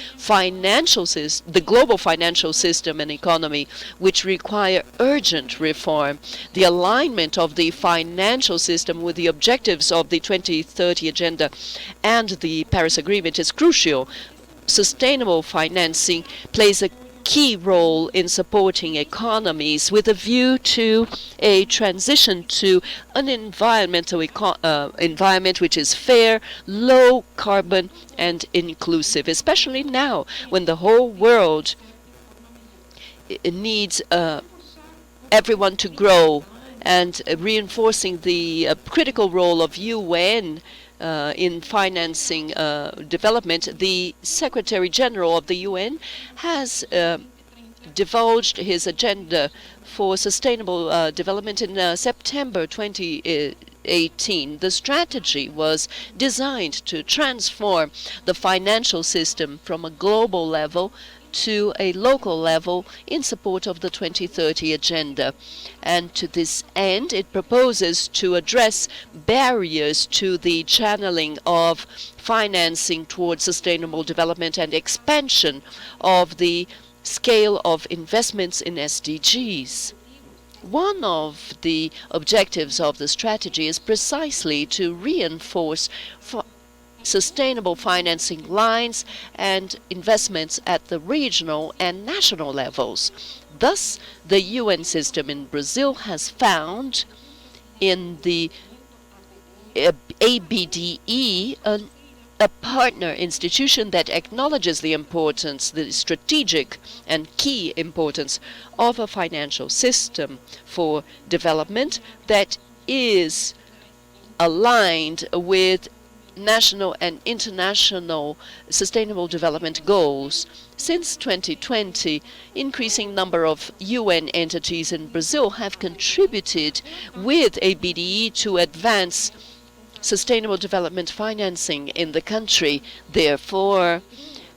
global financial system and economy, which require urgent reform. The alignment of the financial system with the objectives of the 2030 agenda and the Paris Agreement is crucial. Sustainable financing plays a key role in supporting economies with a view to a transition to an environment which is fair, low carbon, and inclusive, especially now when the whole world needs everyone to grow, and reinforcing the critical role of UN in financing development. The Secretary General of the UN has divulged his agenda for sustainable development in September 2018. The strategy was designed to transform the financial system from a global level to a local level in support of the 2030 agenda. And to this end, it proposes to address barriers to the channeling of financing towards sustainable development and expansion of the scale of investments in SDGs. One of the objectives of the strategy is precisely to reinforce sustainable financing lines and investments at the regional and national levels. Thus, the UN system in Brazil has found in the ABDE a partner institution that acknowledges the importance, the strategic and key importance of a financial system for development that is aligned with national and international sustainable development goals. Since 2020, increasing number of UN entities in Brazil have contributed with ABDE to advance sustainable development financing in the country. Therefore,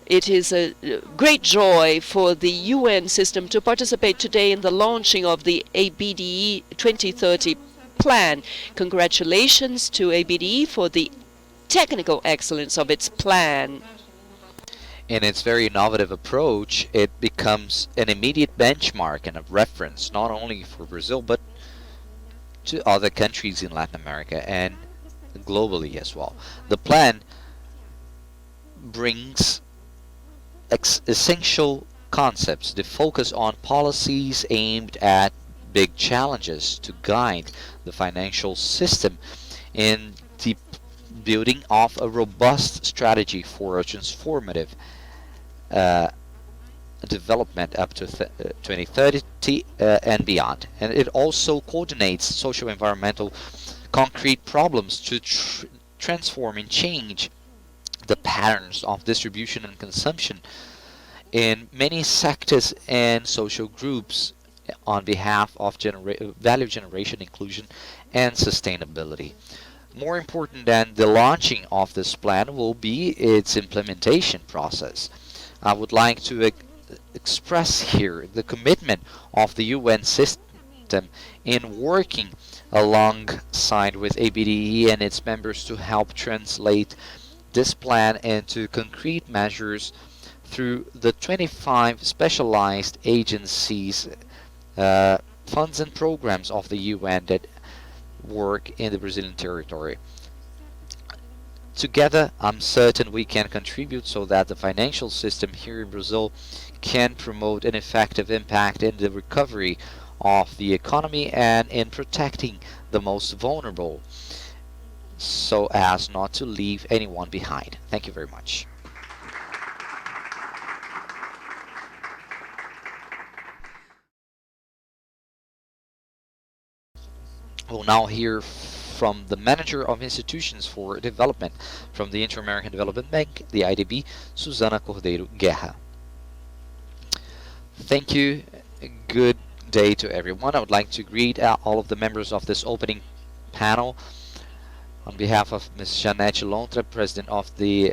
it is a great joy for the UN system to participate today in the launching of the ABDE 2030 plan. Congratulations to ABDE for the technical excellence of its plan. In its very innovative approach, it becomes an immediate benchmark and a reference not only for Brazil but to other countries in Latin America and globally as well. The plan brings essential concepts. The focus on policies aimed at big challenges to guide the financial system in the building of a robust strategy for a transformative development up to 2030 and beyond. And it also coordinates social environmental concrete problems to transform and change the patterns of distribution and consumption in many sectors and social groups on behalf of value generation, inclusion, and sustainability. More important than the launching of this plan will be its implementation process. I would like to express here the commitment of the UN system in working alongside with ABDE and its members to help translate this plan into concrete measures through the 25 specialized agencies, funds and programs of the UN that work in the Brazilian territory. Together, I'm certain we can contribute so that the financial system here in Brazil can promote an effective impact in the recovery of the economy and in protecting the most vulnerable, so as not to leave anyone behind. Thank you very much. We'll now hear from the Manager of Institutions for Development from the Inter-American Development Bank, the IDB, Susana Cordeiro Guerra. Thank you. Good day to everyone. I would like to greet all of the members of this opening panel on behalf of Ms. Jeanette Lontra, President of the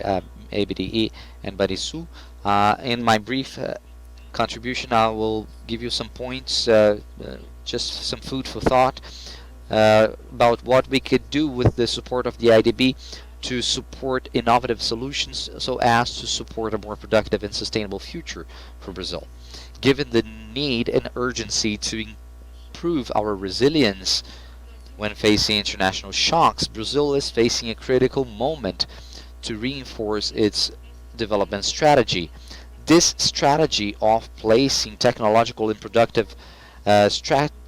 ABDE and Badesul. In my brief contribution, I will give you some points, just some food for thought about what we could do with the support of the IDB to support innovative solutions so as to support a more productive and sustainable future for Brazil. Given the need and urgency to improve our resilience when facing international shocks, Brazil is facing a critical moment to reinforce its development strategy. This strategy of placing technological and productive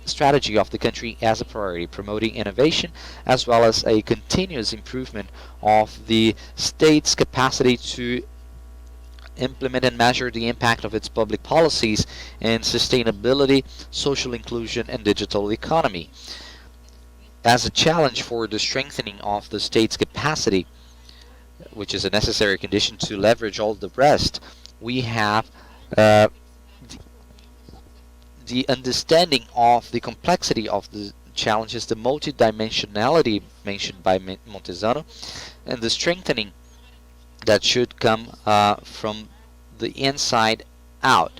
strategy of the country as a priority, promoting innovation as well as a continuous improvement of the state's capacity to implement and measure the impact of its public policies in sustainability, social inclusion, and digital economy. As a challenge for the strengthening of the state's capacity, which is a necessary condition to leverage all the rest, we have the understanding of the complexity of the challenges, the multidimensionality mentioned by Montezano, and the strengthening that should come from the inside out,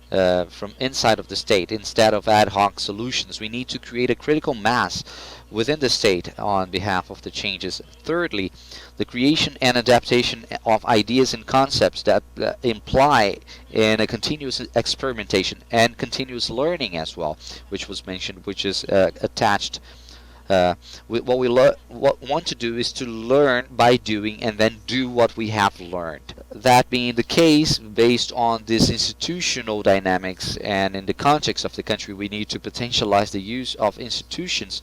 from inside of the state, instead of ad hoc solutions. We need to create a critical mass within the state on behalf of the changes. Thirdly, the creation and adaptation of ideas and concepts that imply in a continuous experimentation and continuous learning as well, which was mentioned, which is attached. What we want to do is to learn by doing and then do what we have learned. That being the case, based on this institutional dynamics and in the context of the country, we need to potentialize the use of institutions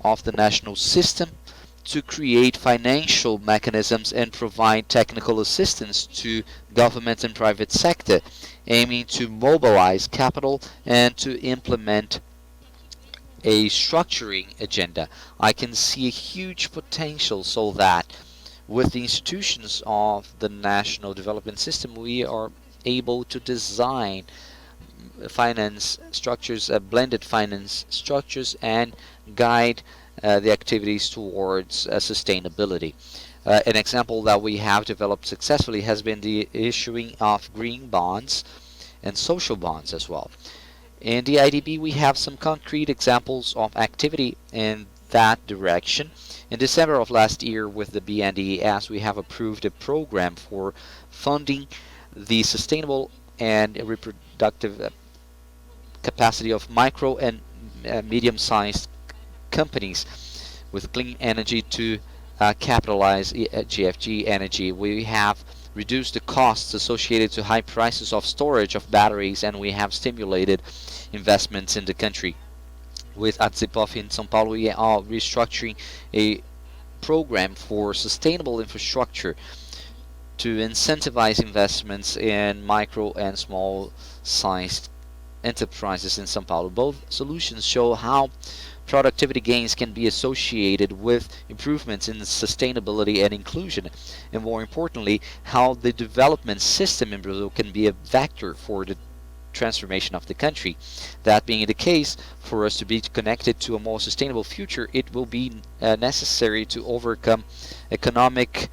of the national system to create financial mechanisms and provide technical assistance to government and private sector, aiming to mobilize capital and to implement a structuring agenda. I can see a huge potential so that with the institutions of the national development system, we are able to design finance structures, blended finance structures, and guide the activities towards sustainability. An example that we have developed successfully has been the issuing of green bonds and social bonds as well. In the IDB, we have some concrete examples of activity in that direction. In December of last year with the BNDES, we have approved a program for funding the sustainable and reproductive capacity of micro and medium-sized companies with clean energy to capitalize GFG energy. We have reduced the costs associated to high prices of storage of batteries, and we have stimulated investments in the country. With ABDE in São Paulo, we are restructuring a program for sustainable infrastructure to incentivize investments in micro and small sized enterprises in São Paulo. Both solutions show how productivity gains can be associated with improvements in sustainability and inclusion, and more importantly, how the development system in Brazil can be a vector for the transformation of the country. That being the case, for us to be connected to a more sustainable future, it will be necessary to overcome economic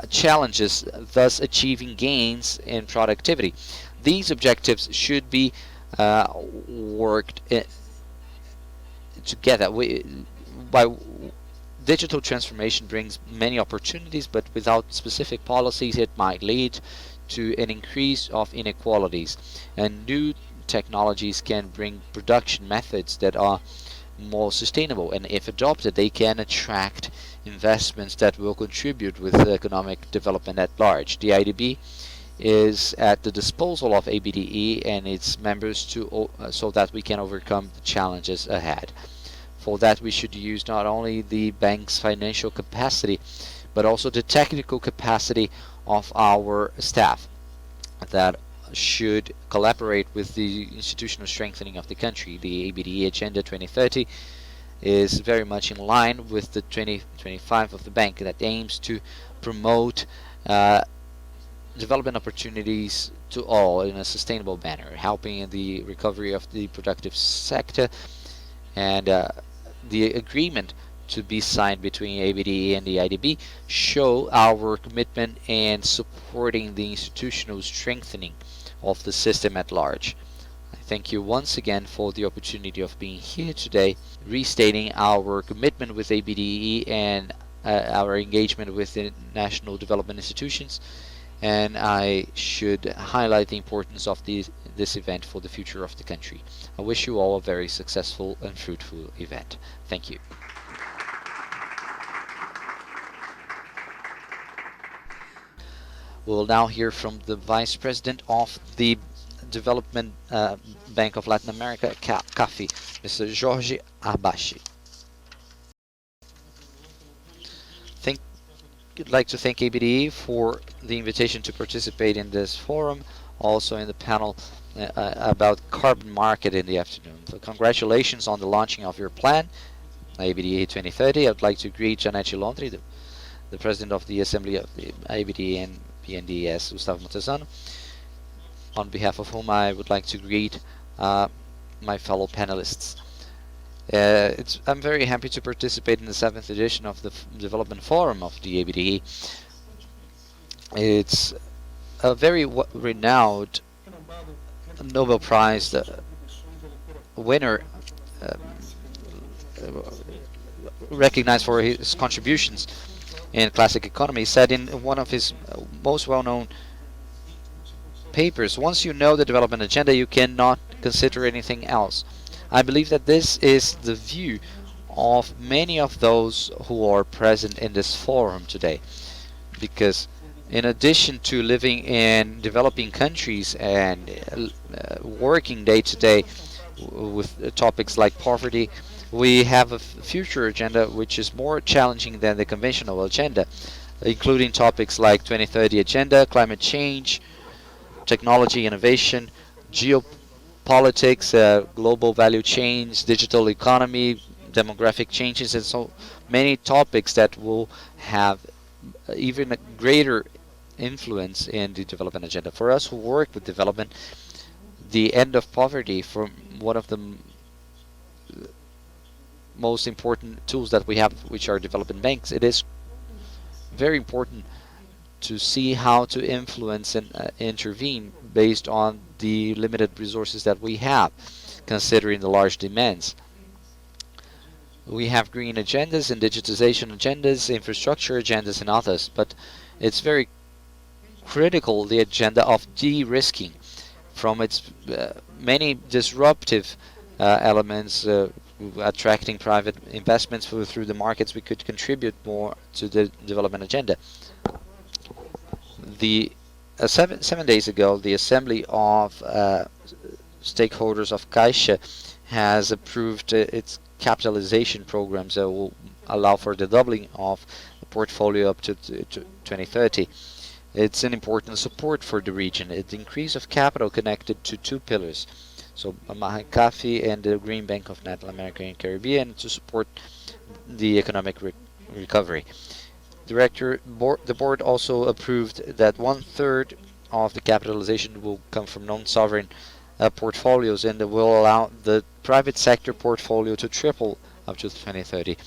challenges, thus achieving gains in productivity. These objectives should be worked together. Digital transformation brings many opportunities, but without specific policies it might lead to an increase of inequalities, and new technologies can bring production methods that are more sustainable, and if adopted they can attract investments that will contribute with economic development at large. The IDB is at the disposal of ABDE and its members so that we can overcome the challenges ahead. For that, we should use not only the bank's financial capacity, but also the technical capacity of our staff that should collaborate with the institutional strengthening of the country. The ABDE Agenda 2030 is very much in line with the 2025 of the bank that aims to promote development opportunities to all in a sustainable manner, helping in the recovery of the productive sector, and the agreement to be signed between ABDE and the IDB show our commitment in supporting the institutional strengthening of the system at large. I thank you once again for the opportunity of being here today, restating our commitment with ABDE and our engagement with the national development institutions, and I should highlight the importance of this event for the future of the country. I wish you all a very successful and fruitful event. Thank you. We'll now hear from the Vice President of the Development Bank of Latin America, CAFI, Mr. Jorge Arbache. I'd like to thank ABDE for the invitation to participate in this forum, also in the panel about carbon market in the afternoon. So congratulations on the launching of your plan, ABDE 2030. I'd like to greet Jeanette, the President of the Assembly of the ABDE and BNDES, Gustavo Montezano, on behalf of whom I would like to greet my fellow panelists. I'm very happy to participate in the 7th edition of the Development Forum of the ABDE. It's a very renowned Nobel Prize winner, recognized for his contributions in classic economy, said in one of his most well-known papers, once you know the development agenda, you cannot consider anything else. I believe that this is the view of many of those who are present in this forum today, because in addition to living in developing countries and working day to day with topics like poverty, we have a future agenda which is more challenging than the conventional agenda, including topics like 2030 agenda, climate change, technology innovation, geopolitics, global value chains, digital economy, demographic changes, and so many topics that will have even a greater influence in the development agenda. For us who work with development, the end of poverty, from one of the most important tools that we have, which are development banks, it is very important to see how to influence and intervene based on the limited resources that we have, considering the large demands. We have green agendas and digitization agendas, infrastructure agendas, and others, but it's very critical, the agenda of de-risking from its many disruptive elements, attracting private investments through the markets. We could contribute more to the development agenda. The 7 days ago, the Assembly of Stakeholders of Caixa has approved its capitalization programs that will allow for the doubling of the portfolio up to 2030. It's an important support for the region. It's the increase of capital connected to two pillars, so CAFI and the Green Bank of Latin America and Caribbean, to support the economic recovery. The board also approved that 1/3 of the capitalization will come from non-sovereign portfolios, and it will allow the private sector portfolio to triple up to 2030.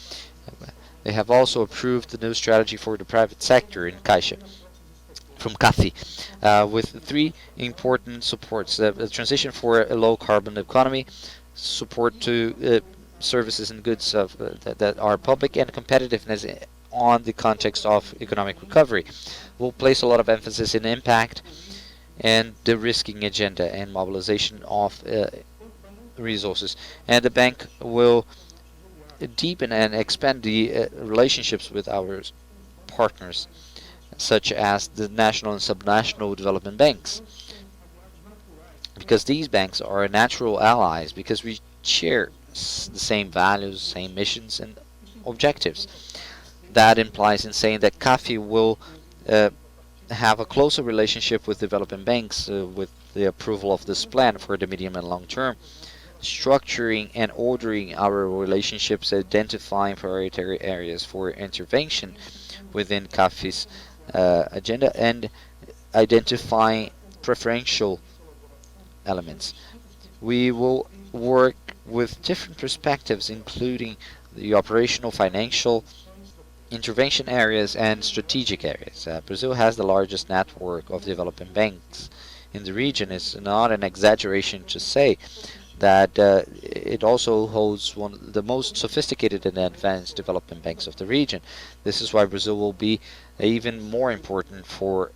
They have also approved the new strategy for the private sector in Caixa from CAFI, with three important supports: the transition for a low-carbon economy, support to services and goods that are public, and competitiveness on the context of economic recovery. We'll place a lot of emphasis in impact and the risking agenda and mobilization of resources. And the bank will deepen and expand the relationships with our partners, such as the national and subnational development banks, because these banks are natural allies, because we share the same values, same missions and objectives. That implies in saying that CAFI will have a closer relationship with development banks with the approval of this plan for the medium and long term, structuring and ordering our relationships, identifying priority areas for intervention within CAFI's agenda, and identifying preferential elements. We will work with different perspectives, including the operational, financial, intervention areas and strategic areas. Brazil has the largest network of development banks in the region. It's not an exaggeration to say that it also holds one of the most sophisticated and advanced development banks of the region. This is why Brazil will be even more important for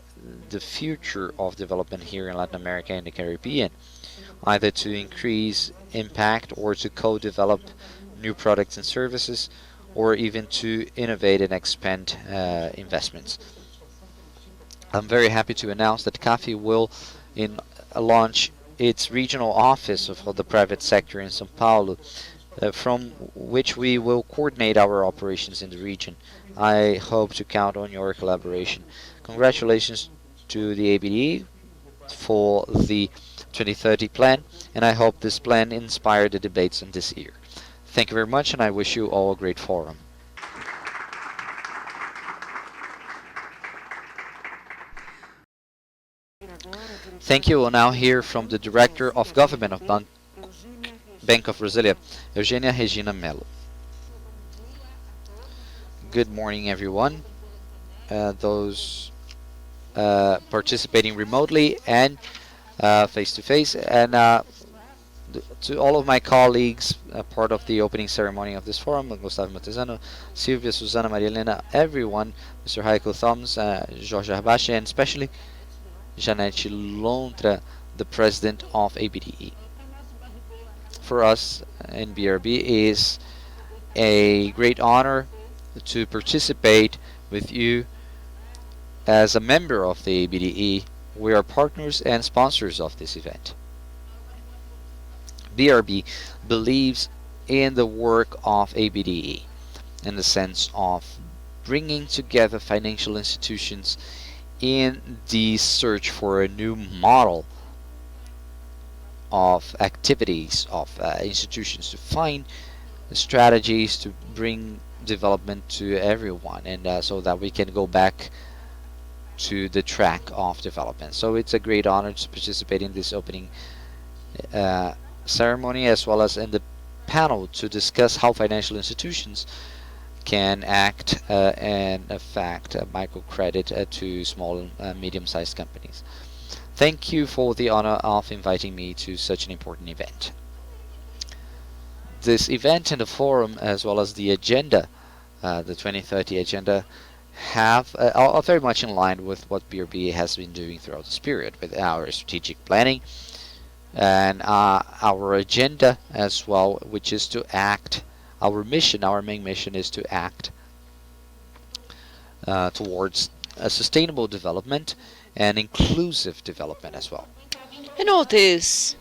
the future of development here in Latin America and the Caribbean, either to increase impact or to co-develop new products and services, or even to innovate and expand investments. I'm very happy to announce that CAFI will launch its regional office for the private sector in São Paulo, from which we will coordinate our operations in the region. I hope to count on your collaboration. Congratulations to the ABDE for the 2030 plan, and I hope this plan inspired the debates in this year. Thank you very much, and I wish you all a great forum. Thank you. We'll now hear from the Director of Government of Bank of Brasília, Eugênia Regina Melo. Good morning, everyone. Those participating remotely and face-to-face, and to all of my colleagues, part of the opening ceremony of this forum, Gustavo, Montezano, Silvia, Susana, Marie-Hélène, everyone, Mr. Heiko, Thoms, Jorge, Arbache, and especially Jeanette, Lontra, the President of ABDE. For us in BRB, it is a great honor to participate with you as a member of the ABDE. We are partners and sponsors of this event. BRB believes in the work of ABDE in the sense of bringing together financial institutions in the search for a new model of activities of institutions to find strategies to bring development to everyone, and so that we can go back to the track of development. So it's a great honor to participate in this opening ceremony, as well as in the panel to discuss how financial institutions can act and affect microcredit to small and medium-sized companies. Thank you for the honor of inviting me to such an important event. This event and the forum, as well as the agenda, the 2030 agenda, are very much in line with what BRB has been doing throughout this period with our strategic planning and our agenda as well, which is to act. Our mission, our main mission, is to act towards a sustainable development and inclusive development as well. And all this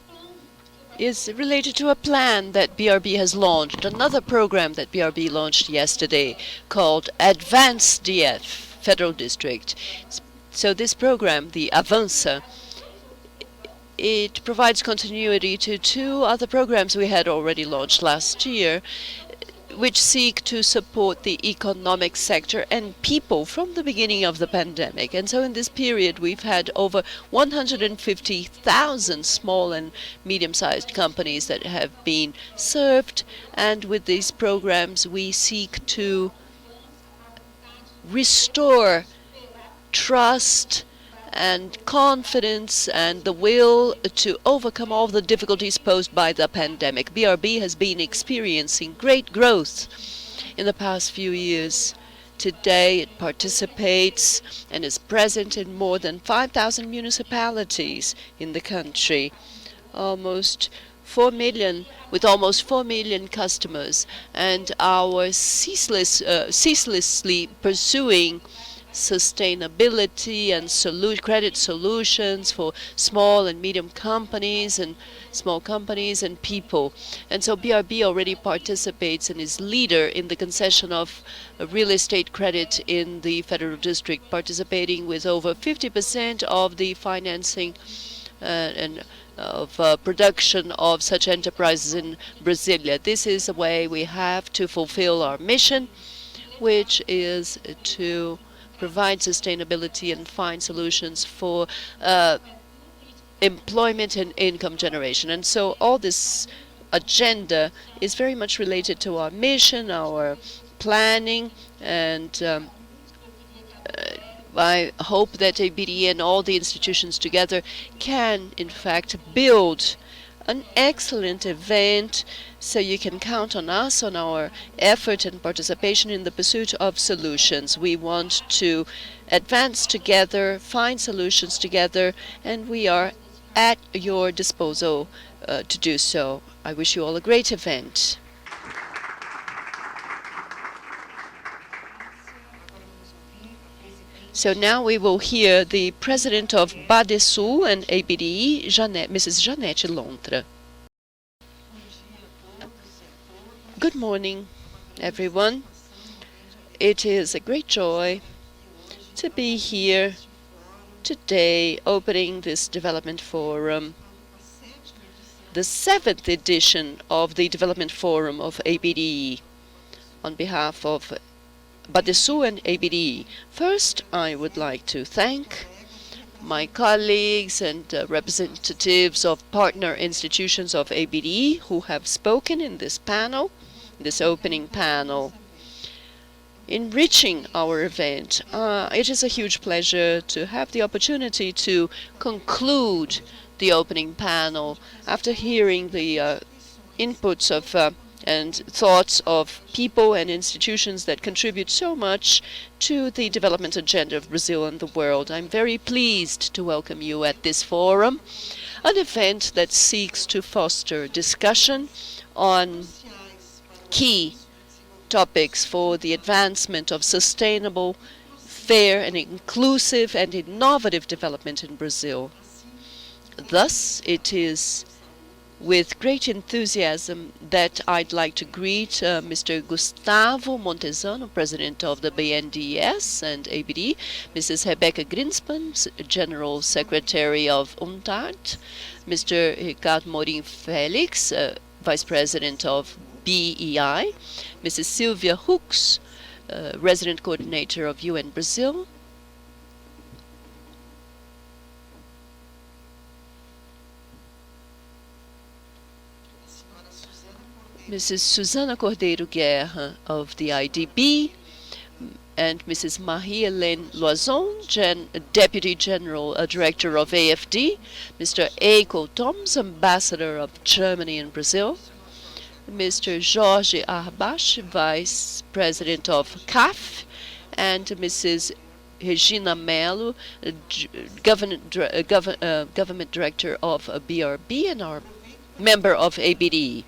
is related to a plan that BRB has launched, another program that BRB launched yesterday called Advanced DF, Federal District. So this program, the Avança, it provides continuity to two other programs we had already launched last year, which seek to support the economic sector and people from the beginning of the pandemic. And so in this period, we've had over 150,000 small and medium-sized companies that have been served. And with these programs, we seek to restore trust and confidence and the will to overcome all the difficulties posed by the pandemic. BRB has been experiencing great growth in the past few years. Today it participates and is present in more than 5,000 municipalities in the country, almost 4 million, with almost 4 million customers, and our ceaselessly pursuing sustainability and credit solutions for small and medium companies and small companies and people. And so BRB already participates and is leader in the concession of real estate credit in the Federal District, participating with over 50% of the financing and of production of such enterprises in Brasília. This is a way we have to fulfill our mission, which is to provide sustainability and find solutions for employment and income generation. And so all this agenda is very much related to our mission, our planning, and I hope that ABDE and all the institutions together can, in fact, build an excellent event, so you can count on us, on our effort and participation in the pursuit of solutions. We want to advance together, find solutions together, and we are at your disposal to do so. I wish you all a great event. So now we will hear the President of Badesul and ABDE, Jeanette, Mrs. Jeanette Lontra. Good morning, everyone. It is a great joy to be here today opening this development forum, the 7th edition of the Development Forum of ABDE, on behalf of Badesul and ABDE. First, I would like to thank my colleagues and representatives of partner institutions of ABDE who have spoken in this panel, this opening panel, enriching our event. It is a huge pleasure to have the opportunity to conclude the opening panel after hearing the inputs of and thoughts of people and institutions that contribute so much to the development agenda of Brazil and the world. I'm very pleased to welcome you at this forum, an event that seeks to foster discussion on key topics for the advancement of sustainable, fair, and inclusive and innovative development in Brazil. Thus, it is with great enthusiasm that I'd like to greet Mr. Gustavo Montezano, President of the BNDES and ABDE, Mrs. Rebeca Grynspan, General Secretary of UNCTAD, Mr. Ricardo Félix, Vice President of BEI, Mrs. Silvia Rucks, Resident Coordinator of UN Brazil, Mrs. Susana Cordeiro Guerra of the IDB, and Mrs. Marie-Hélène Loison, Deputy General Director of AFD, Mr. Heiko Thoms, Ambassador of Germany in Brazil, Mr. Jorge Arbache, Vice President of CAF, and Mrs. Regina Melo, Government Director of BRB and our member of ABDE.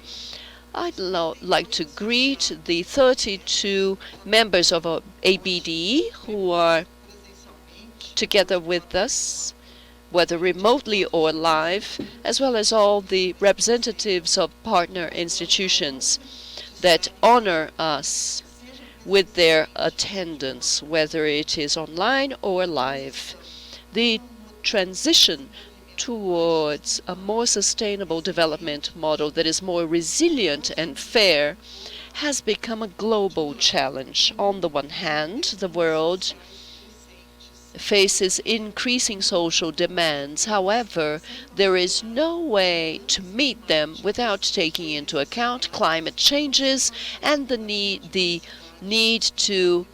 I'd like to greet the 32 members of ABDE who are together with us, whether remotely or live, as well as all the representatives of partner institutions that honor us with their attendance, whether it is online or live. The transition towards a more sustainable development model that is more resilient and fair has become a global challenge. On the one hand, the world faces increasing social demands. However, there is no way to meet them without taking into account climate changes and the need to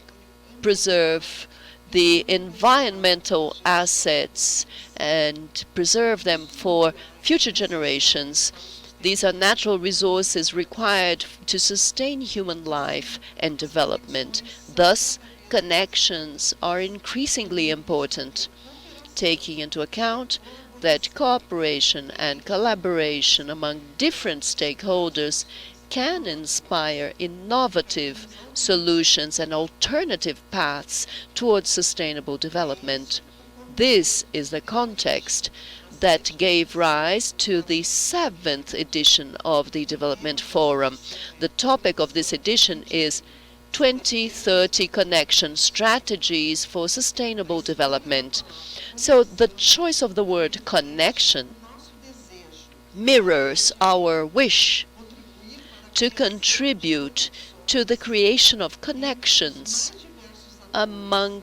preserve the environmental assets and preserve them for future generations. These are natural resources required to sustain human life and development. Thus, connections are increasingly important, taking into account that cooperation and collaboration among different stakeholders can inspire innovative solutions and alternative paths towards sustainable development. This is the context that gave rise to the 7th edition of the Development Forum. The topic of this edition is 2030 Connection Strategies for Sustainable Development. So the choice of the word connection mirrors our wish to contribute to the creation of connections among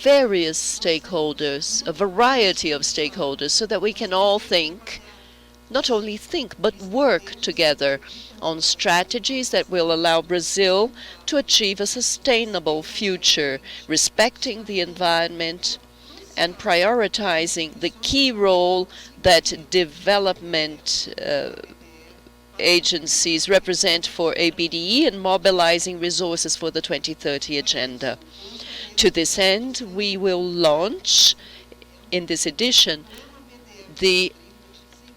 various stakeholders, a variety of stakeholders, so that we can all think, not only think, but work together on strategies that will allow Brazil to achieve a sustainable future, respecting the environment and prioritizing the key role that development agencies represent for ABDE and mobilizing resources for the 2030 agenda. To this end, we will launch in this edition the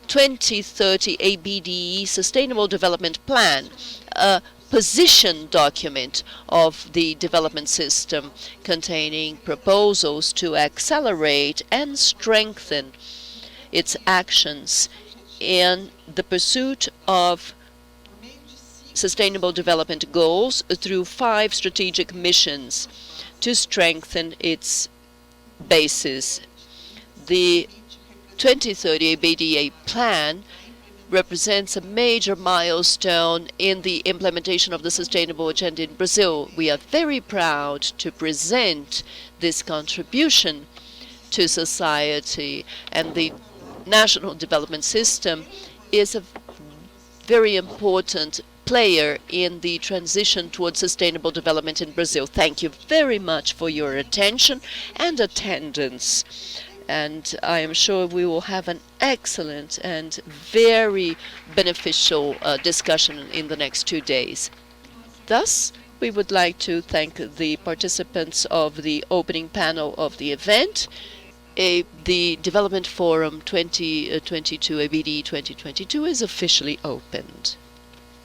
2030 ABDE Sustainable Development Plan, a position document of the development system containing proposals to accelerate and strengthen its actions in the pursuit of sustainable development goals through 5 strategic missions to strengthen its basis. The 2030 ABDE plan represents a major milestone in the implementation of the sustainable agenda in Brazil. We are very proud to present this contribution to society, and the national development system is a very important player in the transition towards sustainable development in Brazil. Thank you very much for your attention and attendance. And I am sure we will have an excellent and very beneficial discussion in the next 2 days. Thus, we would like to thank the participants of the opening panel of the event. The Development Forum 2022, ABDE 2022, is officially opened.